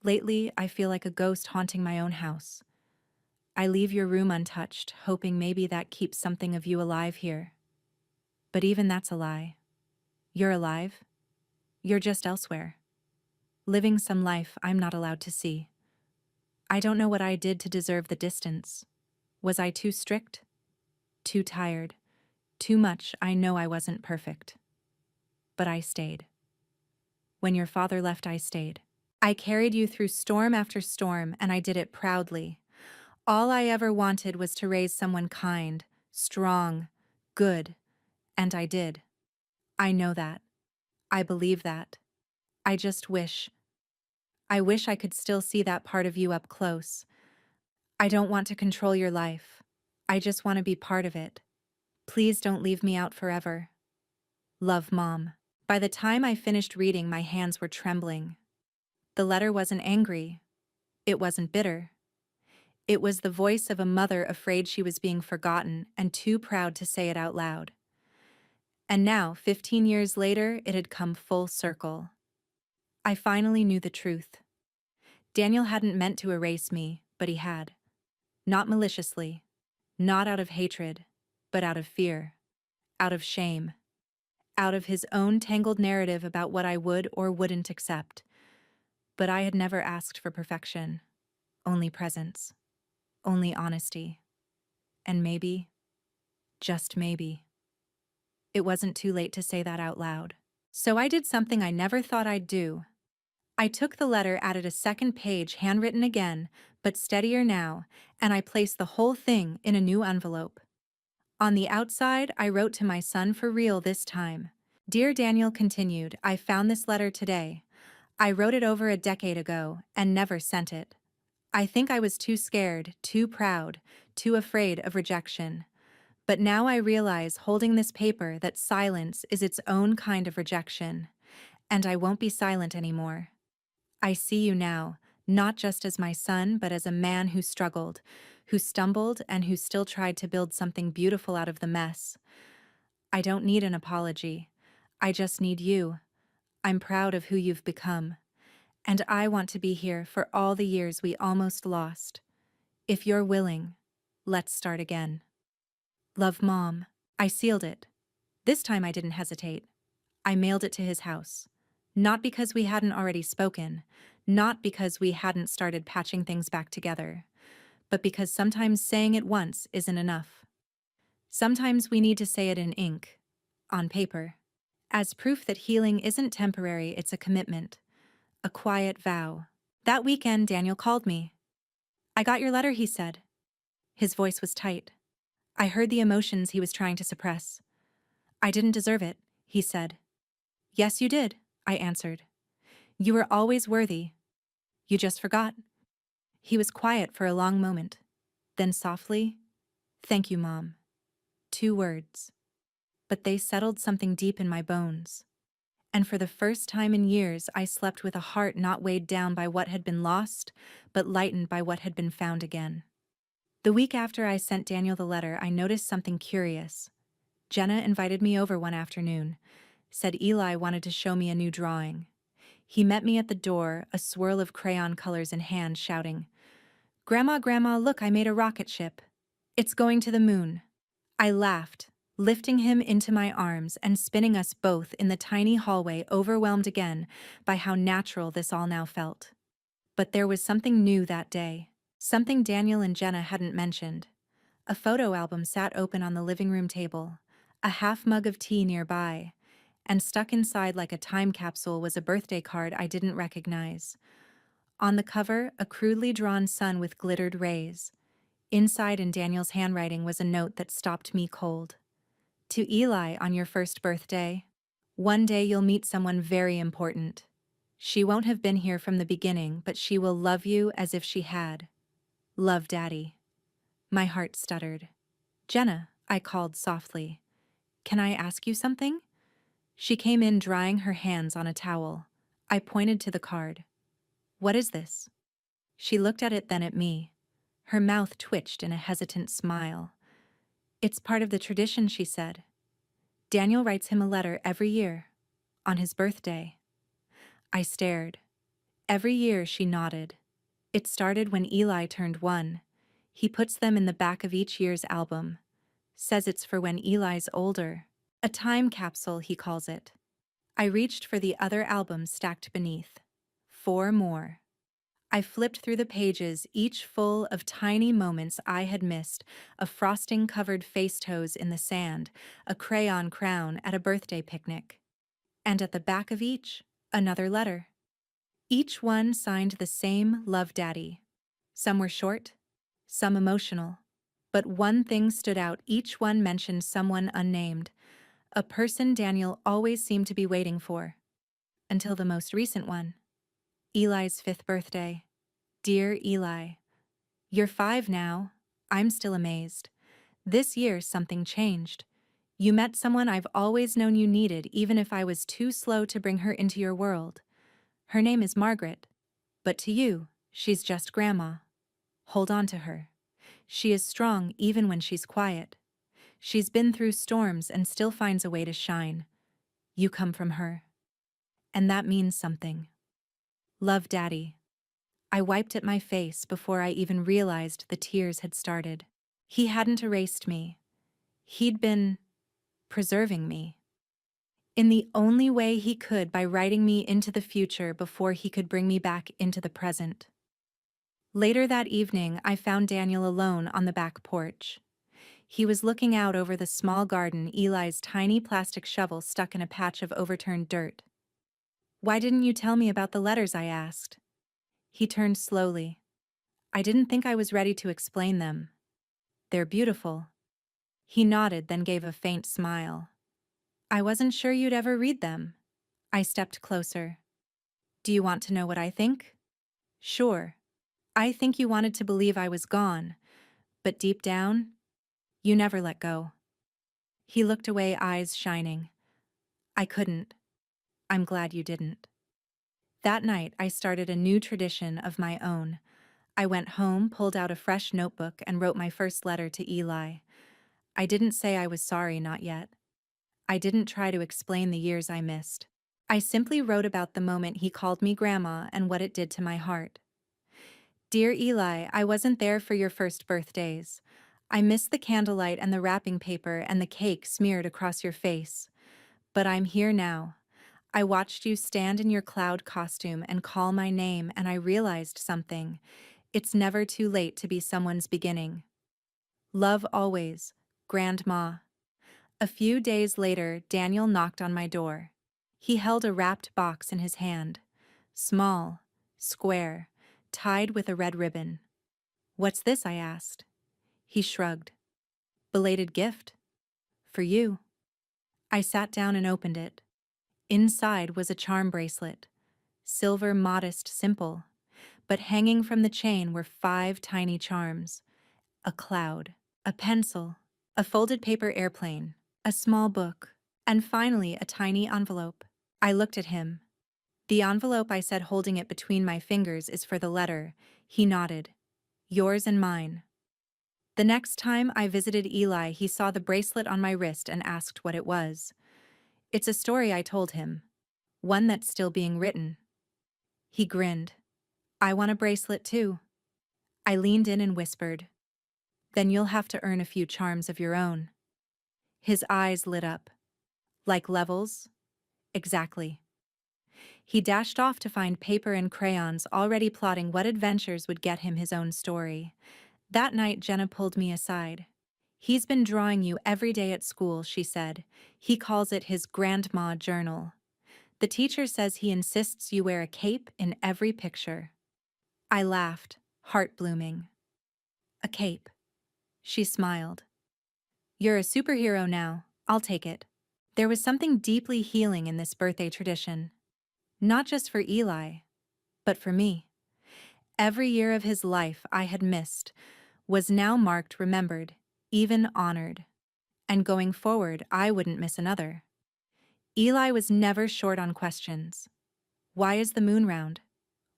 Lately, I feel like a ghost haunting my own house. I leave your room untouched, hoping maybe that keeps something of you alive here. But even that's a lie. You're alive. You're just elsewhere. Living some life I'm not allowed to see. I don't know what I did to deserve the distance. Was I too strict? Too tired? Too much? I know I wasn't perfect. But I stayed. When your father left, I stayed. I carried you through storm after storm, and I did it proudly. All I ever wanted was to raise someone kind, strong, good, and I did. I know that. I believe that. I just wish. I wish I could still see that part of you up close. I don't want to control your life. I just want to be part of it. Please don't leave me out forever. Love, Mom. By the time I finished reading, my hands were trembling. The letter wasn't angry. It wasn't bitter. It was the voice of a mother afraid she was being forgotten and too proud to say it out loud. And now, 15 years later, it had come full circle. I finally knew the truth. Daniel hadn't meant to erase me, but he had. Not maliciously, not out of hatred, but out of fear, out of shame, out of his own tangled narrative about what I would or wouldn't accept. But I had never asked for perfection, only presence, only honesty. And maybe, just maybe, it wasn't too late to say that out loud. So I did something I never thought I'd do. I took the letter, added a second page, handwritten again, but steadier now, and I placed the whole thing in a new envelope. On the outside, I wrote to my son for real this time. Dear Daniel, continued, I found this letter today. I wrote it over a decade ago and never sent it. I think I was too scared, too proud, too afraid of rejection. But now I realize, holding this paper, that silence is its own kind of rejection. And I won't be silent anymore. I see you now, not just as my son, but as a man who struggled, who stumbled, and who still tried to build something beautiful out of the mess. I don't need an apology. I just need you. I'm proud of who you've become. And I want to be here for all the years we almost lost. If you're willing, let's start again. Love, Mom. I sealed it. This time I didn't hesitate. I mailed it to his house. Not because we hadn't already spoken, not because we hadn't started patching things back together, but because sometimes saying it once isn't enough. Sometimes we need to say it in ink, on paper, as proof that healing isn't temporary, it's a commitment, a quiet vow. That weekend, Daniel called me. I got your letter, he said. His voice was tight. I heard the emotions he was trying to suppress. I didn't deserve it, he said. Yes, you did, I answered. You were always worthy. You just forgot. He was quiet for a long moment. Then softly, thank you, Mom. 2 words. But they settled something deep in my bones. And for the first time in years, I slept with a heart not weighed down by what had been lost, but lightened by what had been found again. The week after I sent Daniel the letter, I noticed something curious. Jenna invited me over one afternoon, said Eli wanted to show me a new drawing. He met me at the door, a swirl of crayon colors in hand, shouting, "Grandma, Grandma, look, I made a rocket ship. It's going to the moon." I laughed, lifting him into my arms and spinning us both in the tiny hallway, overwhelmed again by how natural this all now felt. But there was something new that day, something Daniel and Jenna hadn't mentioned. A photo album sat open on the living room table, a half mug of tea nearby, and stuck inside like a time capsule was a birthday card I didn't recognize. On the cover, a crudely drawn sun with glittered rays. Inside, in Daniel's handwriting, was a note that stopped me cold. To Eli, on your first birthday. One day you'll meet someone very important. She won't have been here from the beginning, but she will love you as if she had. Love, Daddy. My heart stuttered. Jenna, I called softly. Can I ask you something? She came in, drying her hands on a towel. I pointed to the card. What is this? She looked at it, then at me. Her mouth twitched in a hesitant smile. It's part of the tradition, she said. Daniel writes him a letter every year, on his birthday. I stared. Every year, she nodded. It started when Eli turned 1. He puts them in the back of each year's album. Says it's for when Eli's older. A time capsule, he calls it. I reached for the other albums stacked beneath. 4 more. I flipped through the pages, each full of tiny moments I had missed, a frosting-covered face toes in the sand, a crayon crown at a birthday picnic. And at the back of each, another letter. Each one signed the same Love, Daddy. Some were short, some emotional. But one thing stood out: each one mentioned someone unnamed, a person Daniel always seemed to be waiting for. Until the most recent one. Eli's 5th birthday. Dear Eli, you're 5 now. I'm still amazed. This year something changed. You met someone I've always known you needed, even if I was too slow to bring her into your world. Her name is Margaret, but to you, she's just Grandma. Hold on to her. She is strong even when she's quiet. She's been through storms and still finds a way to shine. You come from her. And that means something. Love, Daddy. I wiped at my face before I even realized the tears had started. He hadn't erased me. He'd been preserving me. In the only way he could, by writing me into the future before he could bring me back into the present. Later that evening, I found Daniel alone on the back porch. He was looking out over the small garden, Eli's tiny plastic shovel stuck in a patch of overturned dirt. Why didn't you tell me about the letters? I asked. He turned slowly. I didn't think I was ready to explain them. They're beautiful. He nodded, then gave a faint smile. I wasn't sure you'd ever read them. I stepped closer. Do you want to know what I think? Sure. I think you wanted to believe I was gone, but deep down, you never let go. He looked away, eyes shining. I couldn't. I'm glad you didn't. That night, I started a new tradition of my own. I went home, pulled out a fresh notebook, and wrote my first letter to Eli. I didn't say I was sorry, not yet. I didn't try to explain the years I missed. I simply wrote about the moment he called me Grandma and what it did to my heart. Dear Eli, I wasn't there for your first birthdays. I missed the candlelight and the wrapping paper and the cake smeared across your face. But I'm here now. I watched you stand in your cloud costume and call my name, and I realized something. It's never too late to be someone's beginning. Love always, Grandma. A few days later, Daniel knocked on my door. He held a wrapped box in his hand. Small, square, tied with a red ribbon. What's this? I asked. He shrugged. Belated gift. For you. I sat down and opened it. Inside was a charm bracelet. Silver, modest, simple. But hanging from the chain were 5 tiny charms. A cloud, a pencil, a folded paper airplane, a small book, and finally a tiny envelope. I looked at him. The envelope, I said, holding it between my fingers, is for the letter. He nodded. Yours and mine. The next time I visited Eli, he saw the bracelet on my wrist and asked what it was. It's a story, I told him. One that's still being written. He grinned. I want a bracelet too. I leaned in and whispered. Then you'll have to earn a few charms of your own. His eyes lit up. Like levels? Exactly. He dashed off to find paper and crayons, already plotting what adventures would get him his own story. That night, Jenna pulled me aside. He's been drawing you every day at school, she said. He calls it his grandma journal. The teacher says he insists you wear a cape in every picture. I laughed, heart blooming. A cape. She smiled. You're a superhero now, I'll take it. There was something deeply healing in this birthday tradition. Not just for Eli, but for me. Every year of his life I had missed was now marked, remembered, even honored. And going forward, I wouldn't miss another. Eli was never short on questions. Why is the moon round?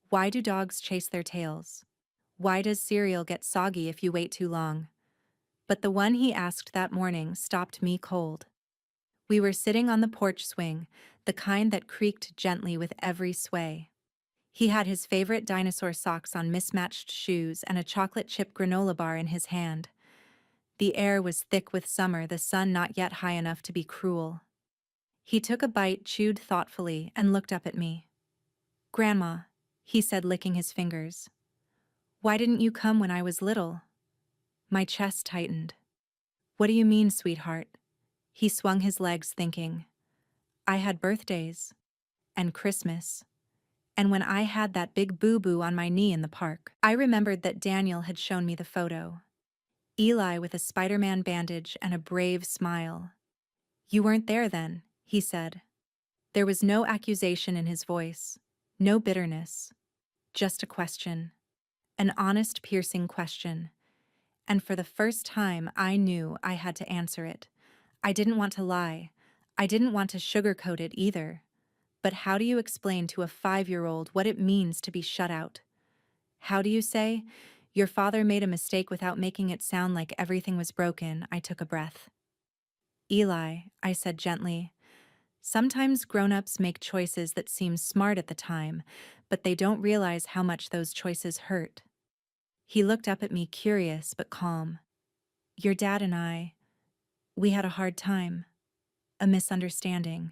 Why do dogs chase their tails? Why does cereal get soggy if you wait too long? But the one he asked that morning stopped me cold. We were sitting on the porch swing, the kind that creaked gently with every sway. He had his favorite dinosaur socks on, mismatched shoes, and a chocolate chip granola bar in his hand. The air was thick with summer, the sun not yet high enough to be cruel. He took a bite, chewed thoughtfully, and looked up at me. Grandma, he said, licking his fingers. Why didn't you come when I was little? My chest tightened. What do you mean, sweetheart? He swung his legs, thinking. I had birthdays. And Christmas. And when I had that big boo-boo on my knee in the park, I remembered that Daniel had shown me the photo. Eli with a Spider-Man bandage and a brave smile. You weren't there then, he said. There was no accusation in his voice, no bitterness, just a question. An honest, piercing question. And for the first time, I knew I had to answer it. I didn't want to lie. I didn't want to sugarcoat it either. But how do you explain to a 5-year-old what it means to be shut out? How do you say, your father made a mistake without making it sound like everything was broken? I took a breath. Eli, I said gently, sometimes grown-ups make choices that seem smart at the time, but they don't realize how much those choices hurt. He looked up at me, curious but calm. Your dad and I, we had a hard time, a misunderstanding,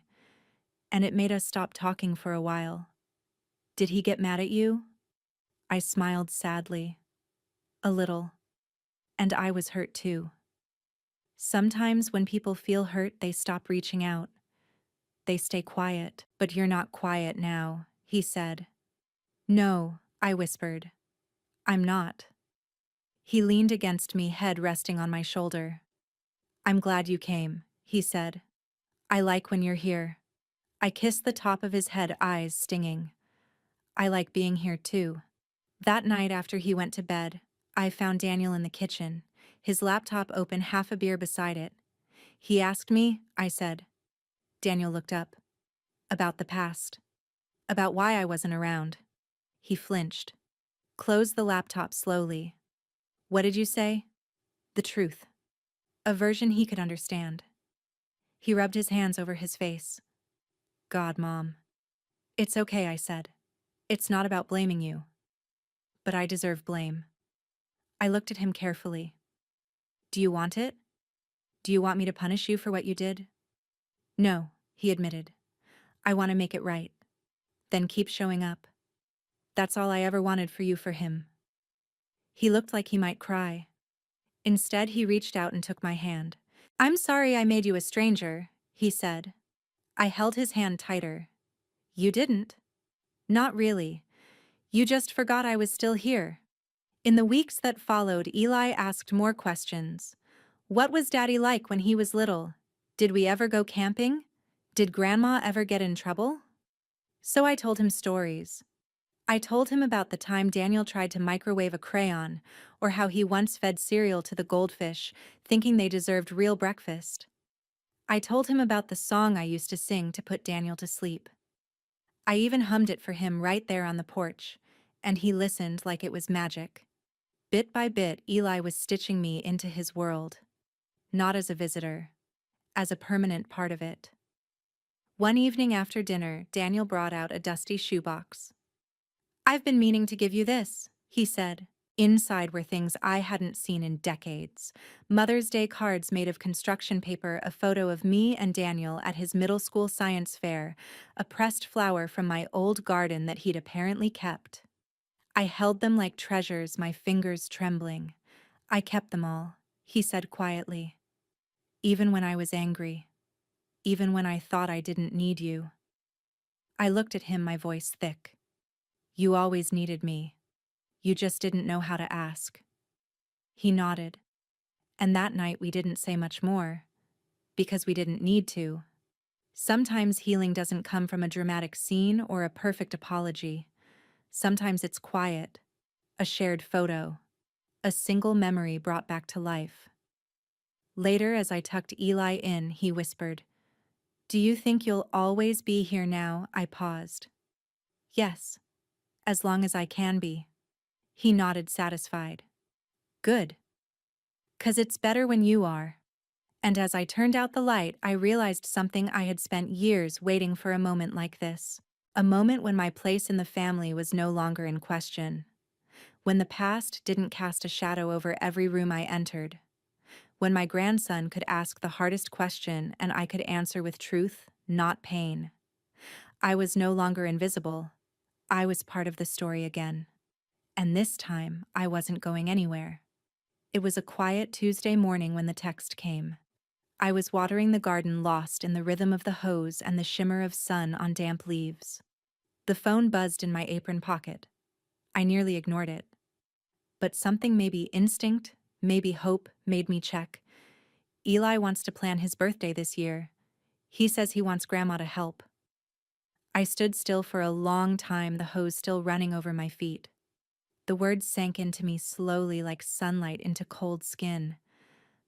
and it made us stop talking for a while. Did he get mad at you? I smiled sadly. A little. And I was hurt too. Sometimes when people feel hurt, they stop reaching out. They stay quiet. But you're not quiet now, he said. No, I whispered. I'm not. He leaned against me, head resting on my shoulder. I'm glad you came, he said. I like when you're here. I kissed the top of his head, eyes stinging. I like being here too. That night after he went to bed, I found Daniel in the kitchen, his laptop open, half a beer beside it. He asked me, I said. Daniel looked up. About the past. About why I wasn't around. He flinched. Closed the laptop slowly. What did you say? The truth. A version he could understand. He rubbed his hands over his face. God, Mom. It's okay, I said. It's not about blaming you. But I deserve blame. I looked at him carefully. Do you want it? Do you want me to punish you for what you did? No, he admitted. I want to make it right. Then keep showing up. That's all I ever wanted for you, for him. He looked like he might cry. Instead, he reached out and took my hand. I'm sorry I made you a stranger, he said. I held his hand tighter. You didn't. Not really. You just forgot I was still here. In the weeks that followed, Eli asked more questions. What was Daddy like when he was little? Did we ever go camping? Did Grandma ever get in trouble? So I told him stories. I told him about the time Daniel tried to microwave a crayon, or how he once fed cereal to the goldfish, thinking they deserved real breakfast. I told him about the song I used to sing to put Daniel to sleep. I even hummed it for him right there on the porch, and he listened like it was magic. Bit by bit, Eli was stitching me into his world. Not as a visitor, as a permanent part of it. One evening after dinner, Daniel brought out a dusty shoebox. "I've been meaning to give you this," he said. Inside were things I hadn't seen in decades. Mother's Day cards made of construction paper, a photo of me and Daniel at his middle school science fair, a pressed flower from my old garden that he'd apparently kept. I held them like treasures, my fingers trembling. "I kept them all," he said quietly. "Even when I was angry. Even when I thought I didn't need you." I looked at him, my voice thick. "You always needed me. You just didn't know how to ask." He nodded. And that night we didn't say much more, because we didn't need to. Sometimes healing doesn't come from a dramatic scene or a perfect apology. Sometimes it's quiet, a shared photo, a single memory brought back to life. Later, as I tucked Eli in, he whispered, "Do you think you'll always be here now?" I paused. "Yes, as long as I can be." He nodded, satisfied. "Good. 'Cause it's better when you are." And as I turned out the light, I realized something I had spent years waiting for, a moment like this. A moment when my place in the family was no longer in question. When the past didn't cast a shadow over every room I entered. When my grandson could ask the hardest question and I could answer with truth, not pain. I was no longer invisible. I was part of the story again. And this time, I wasn't going anywhere. It was a quiet Tuesday morning when the text came. I was watering the garden, lost in the rhythm of the hose and the shimmer of sun on damp leaves. The phone buzzed in my apron pocket. I nearly ignored it. But something, maybe instinct, maybe hope, made me check. Eli wants to plan his birthday this year. He says he wants Grandma to help. I stood still for a long time, the hose still running over my feet. The words sank into me slowly like sunlight into cold skin.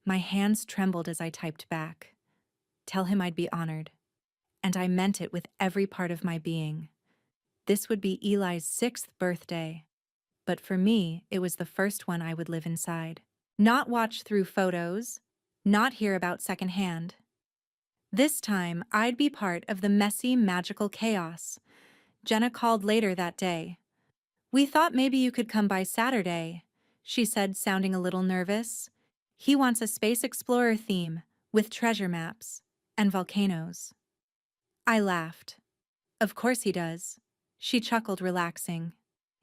My hands trembled as I typed back. Tell him I'd be honored. And I meant it with every part of my being. This would be Eli's 6th birthday. But for me, it was the first one I would live inside. Not watch through photos, not hear about secondhand. This time, I'd be part of the messy, magical chaos. Jenna called later that day. "We thought maybe you could come by Saturday," she said, sounding a little nervous. "He wants a space explorer theme, with treasure maps and volcanoes." I laughed. "Of course he does." She chuckled, relaxing.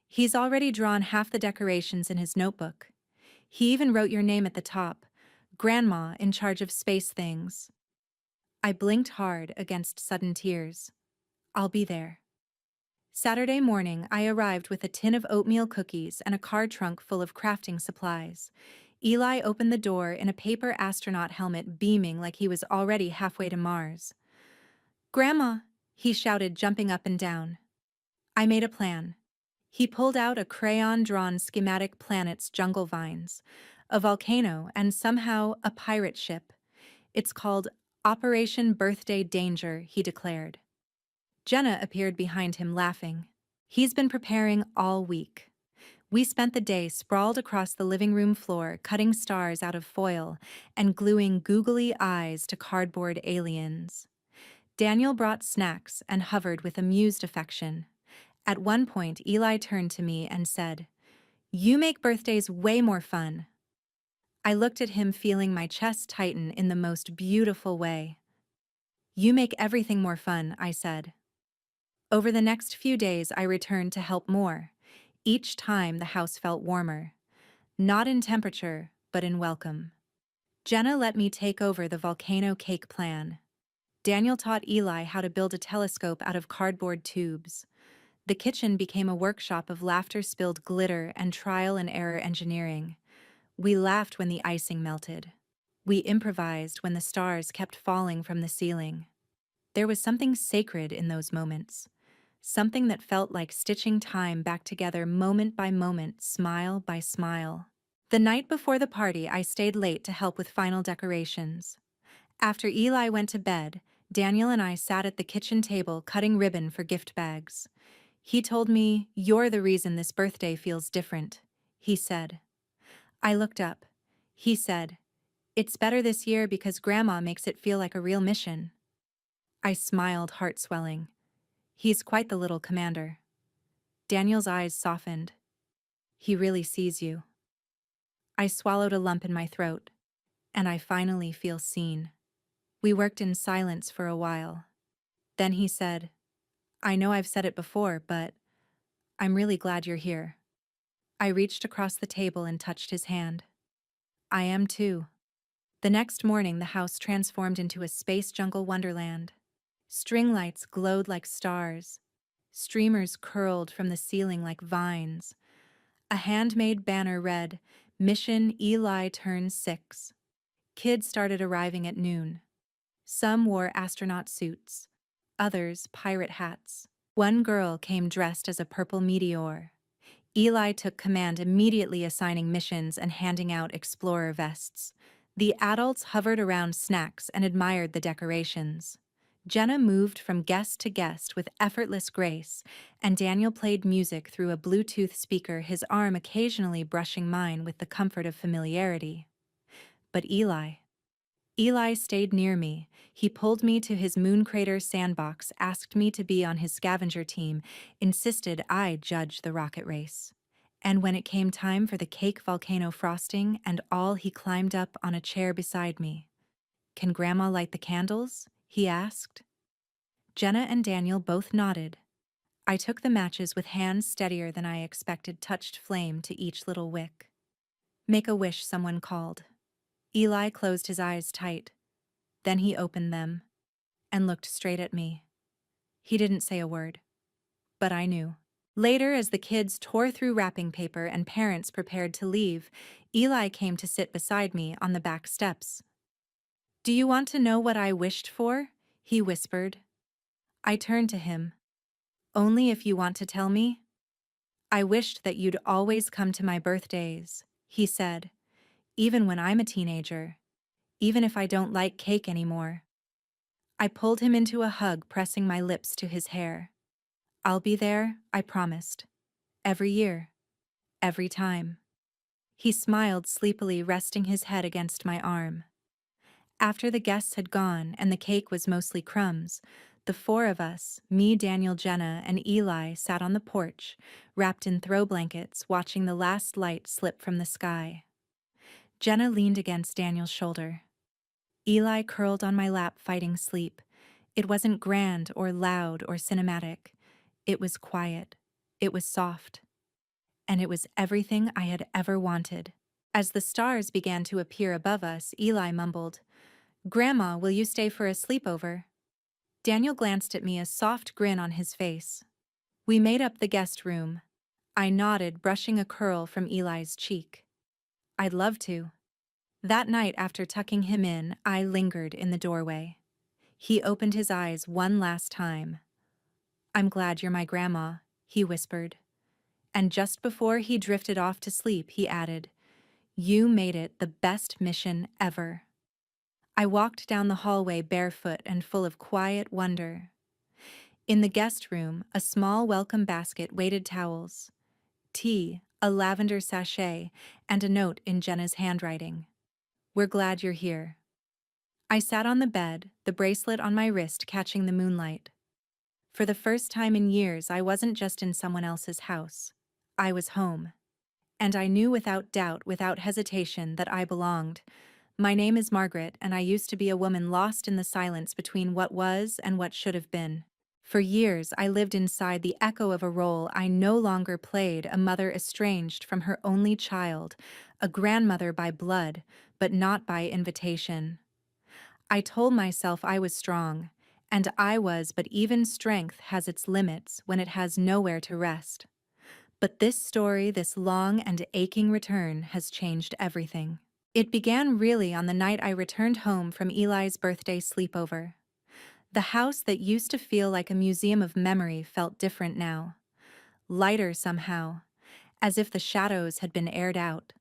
"He's already drawn half the decorations in his notebook. He even wrote your name at the top, Grandma in charge of space things." I blinked hard against sudden tears. "I'll be there." Saturday morning, I arrived with a tin of oatmeal cookies and a car trunk full of crafting supplies. Eli opened the door in a paper astronaut helmet, beaming like he was already halfway to Mars. "Grandma," he shouted, jumping up and down. I made a plan. He pulled out a crayon-drawn schematic: planets, jungle vines, a volcano, and somehow a pirate ship. "It's called Operation Birthday Danger," he declared. Jenna appeared behind him, laughing. "He's been preparing all week." We spent the day sprawled across the living room floor, cutting stars out of foil and gluing googly eyes to cardboard aliens. Daniel brought snacks and hovered with amused affection. At one point, Eli turned to me and said, "You make birthdays way more fun." I looked at him, feeling my chest tighten in the most beautiful way. "You make everything more fun," I said. Over the next few days, I returned to help more. Each time, the house felt warmer. Not in temperature, but in welcome. Jenna let me take over the volcano cake plan. Daniel taught Eli how to build a telescope out of cardboard tubes. The kitchen became a workshop of laughter-spilled glitter and trial-and-error engineering. We laughed when the icing melted. We improvised when the stars kept falling from the ceiling. There was something sacred in those moments, something that felt like stitching time back together moment by moment, smile by smile. The night before the party, I stayed late to help with final decorations. After Eli went to bed, Daniel and I sat at the kitchen table cutting ribbon for gift bags. He told me, "You're the reason this birthday feels different," he said. I looked up. He said, "It's better this year because Grandma makes it feel like a real mission." I smiled, heart swelling. He's quite the little commander. Daniel's eyes softened. He really sees you. I swallowed a lump in my throat, and I finally feel seen. We worked in silence for a while. Then he said, "I know I've said it before, but I'm really glad you're here." I reached across the table and touched his hand. "I am too." The next morning, the house transformed into a space jungle wonderland. String lights glowed like stars. Streamers curled from the ceiling like vines. A handmade banner read, "Mission Eli turns 6." Kids started arriving at noon. Some wore astronaut suits, others pirate hats. One girl came dressed as a purple meteor. Eli took command, immediately assigning missions and handing out explorer vests. The adults hovered around snacks and admired the decorations. Jenna moved from guest to guest with effortless grace, and Daniel played music through a Bluetooth speaker, his arm occasionally brushing mine with the comfort of familiarity. But Eli stayed near me. He pulled me to his moon crater sandbox, asked me to be on his scavenger team, insisted I judge the rocket race. And when it came time for the cake volcano frosting and all, he climbed up on a chair beside me. "Can Grandma light the candles?" he asked. Jenna and Daniel both nodded. I took the matches with hands steadier than I expected, touched flame to each little wick. "Make a wish," someone called. Eli closed his eyes tight. Then he opened them and looked straight at me. He didn't say a word, but I knew. Later, as the kids tore through wrapping paper and parents prepared to leave, Eli came to sit beside me on the back steps. "Do you want to know what I wished for?" he whispered. I turned to him. "Only if you want to tell me." "I wished that you'd always come to my birthdays," he said, "even when I'm a teenager, even if I don't like cake anymore." I pulled him into a hug, pressing my lips to his hair. "I'll be there," I promised. "Every year. Every time." He smiled sleepily, resting his head against my arm. After the guests had gone and the cake was mostly crumbs, the four of us, me, Daniel, Jenna, and Eli, sat on the porch, wrapped in throw blankets, watching the last light slip from the sky. Jenna leaned against Daniel's shoulder. Eli curled on my lap, fighting sleep. It wasn't grand or loud or cinematic. It was quiet. It was soft. And it was everything I had ever wanted. As the stars began to appear above us, Eli mumbled, "Grandma, will you stay for a sleepover?" Daniel glanced at me, a soft grin on his face. We made up the guest room. I nodded, brushing a curl from Eli's cheek. "I'd love to." That night, after tucking him in, I lingered in the doorway. He opened his eyes one last time. "I'm glad you're my grandma," he whispered. And just before he drifted off to sleep, he added, "You made it the best mission ever." I walked down the hallway barefoot and full of quiet wonder. In the guest room, a small welcome basket waited towels, tea, a lavender sachet, and a note in Jenna's handwriting. "We're glad you're here." I sat on the bed, the bracelet on my wrist catching the moonlight. For the first time in years, I wasn't just in someone else's house. I was home. And I knew without doubt, without hesitation, that I belonged. My name is Margaret, and I used to be a woman lost in the silence between what was and what should have been. For years, I lived inside the echo of a role I no longer played, a mother estranged from her only child, a grandmother by blood, but not by invitation. I told myself I was strong, and I was, but even strength has its limits when it has nowhere to rest. But this story, this long and aching return, has changed everything. It began really on the night I returned home from Eli's birthday sleepover. The house that used to feel like a museum of memory felt different now. Lighter somehow, as if the shadows had been aired out.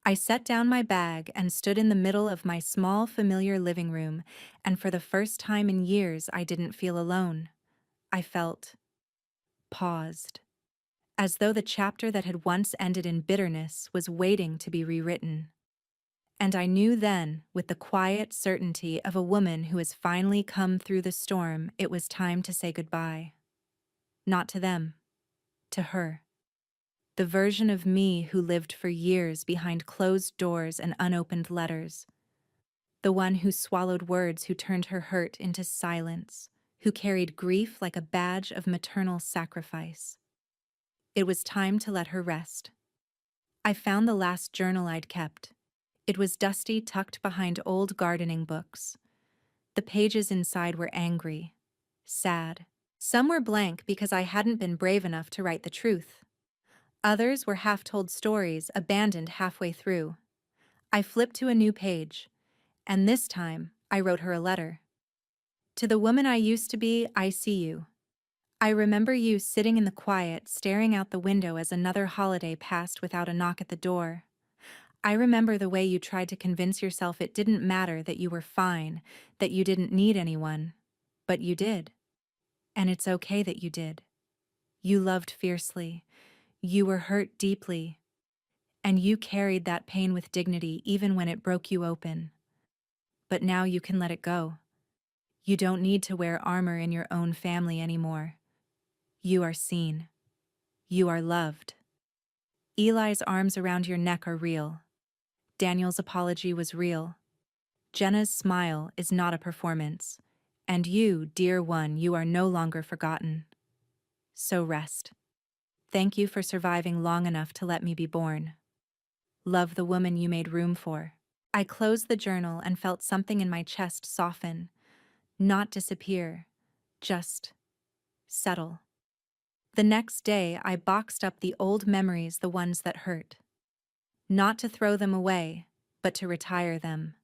I set down my bag and stood in the middle of my small, familiar living room, and for the first time in years I didn't feel alone. I felt paused, as though the chapter that had once ended in bitterness was waiting to be rewritten. And I knew then, with the quiet certainty of a woman who has finally come through the storm, it was time to say goodbye. Not to them, to her. The version of me who lived for years behind closed doors and unopened letters. The one who swallowed words, who turned her hurt into silence, who carried grief like a badge of maternal sacrifice. It was time to let her rest. I found the last journal I'd kept. It was dusty, tucked behind old gardening books. The pages inside were angry, sad. Some were blank because I hadn't been brave enough to write the truth. Others were half-told stories, abandoned halfway through. I flipped to a new page, and this time I wrote her a letter. To the woman I used to be, I see you. I remember you sitting in the quiet, staring out the window as another holiday passed without a knock at the door. I remember the way you tried to convince yourself it didn't matter, that you were fine, that you didn't need anyone. But you did. And it's okay that you did. You loved fiercely. You were hurt deeply. And you carried that pain with dignity even when it broke you open. But now you can let it go. You don't need to wear armor in your own family anymore. You are seen. You are loved. Eli's arms around your neck are real. Daniel's apology was real. Jenna's smile is not a performance. And you, dear one, you are no longer forgotten. So rest. Thank you for surviving long enough to let me be born. Love the woman you made room for. I closed the journal and felt something in my chest soften, not disappear, just settle. The next day, I boxed up the old memories, the ones that hurt. Not to throw them away, but to retire them.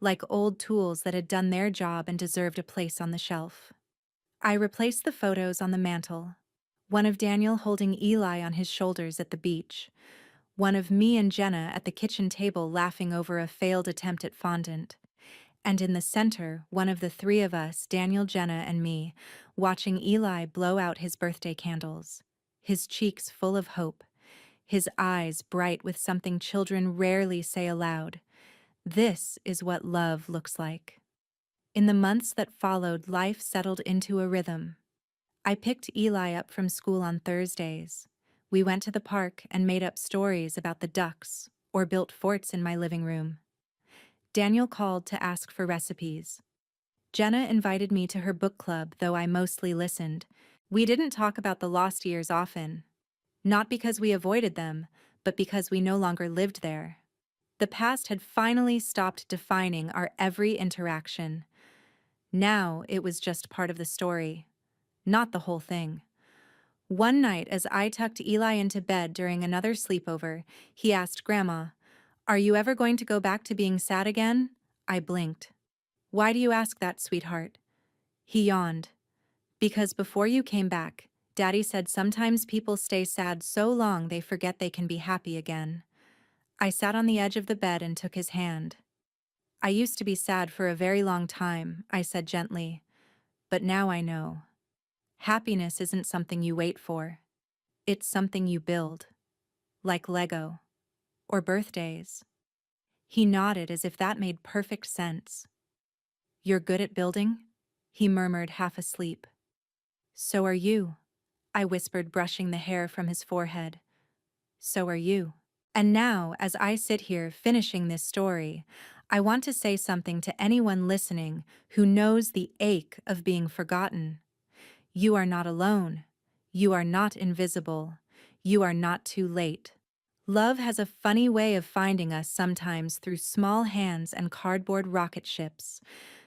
Like old tools that had done their job and deserved a place on the shelf. I replaced the photos on the mantel. One of Daniel holding Eli on his shoulders at the beach. One of me and Jenna at the kitchen table laughing over a failed attempt at fondant. And in the center, one of the three of us, Daniel, Jenna, and me, watching Eli blow out his birthday candles. His cheeks full of hope. His eyes bright with something children rarely say aloud. This is what love looks like. In the months that followed, life settled into a rhythm. I picked Eli up from school on Thursdays. We went to the park and made up stories about the ducks or built forts in my living room. Daniel called to ask for recipes. Jenna invited me to her book club, though I mostly listened. We didn't talk about the lost years often. Not because we avoided them, but because we no longer lived there. The past had finally stopped defining our every interaction. Now it was just part of the story, not the whole thing. One night, as I tucked Eli into bed during another sleepover, he asked Grandma, "Are you ever going to go back to being sad again?" I blinked. "Why do you ask that, sweetheart?" He yawned. "Because before you came back, Daddy said sometimes people stay sad so long they forget they can be happy again." I sat on the edge of the bed and took his hand. "I used to be sad for a very long time," I said gently. "But now I know. Happiness isn't something you wait for. It's something you build. Like Lego. Or birthdays." He nodded as if that made perfect sense. "You're good at building?" he murmured, half asleep. "So are you," I whispered, brushing the hair from his forehead. "So are you." And now, as I sit here finishing this story, I want to say something to anyone listening who knows the ache of being forgotten. You are not alone. You are not invisible. You are not too late. Love has a funny way of finding us, sometimes through small hands and cardboard rocket ships,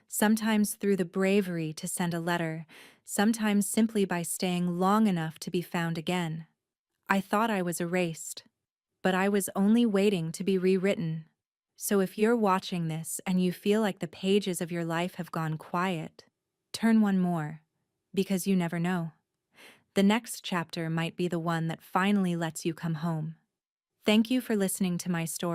sometimes through the bravery to send a letter, sometimes simply by staying long enough to be found again. I thought I was erased, but I was only waiting to be rewritten. So if you're watching this and you feel like the pages of your life have gone quiet, turn one more, because you never know. The next chapter might be the one that finally lets you come home. Thank you for listening to my story.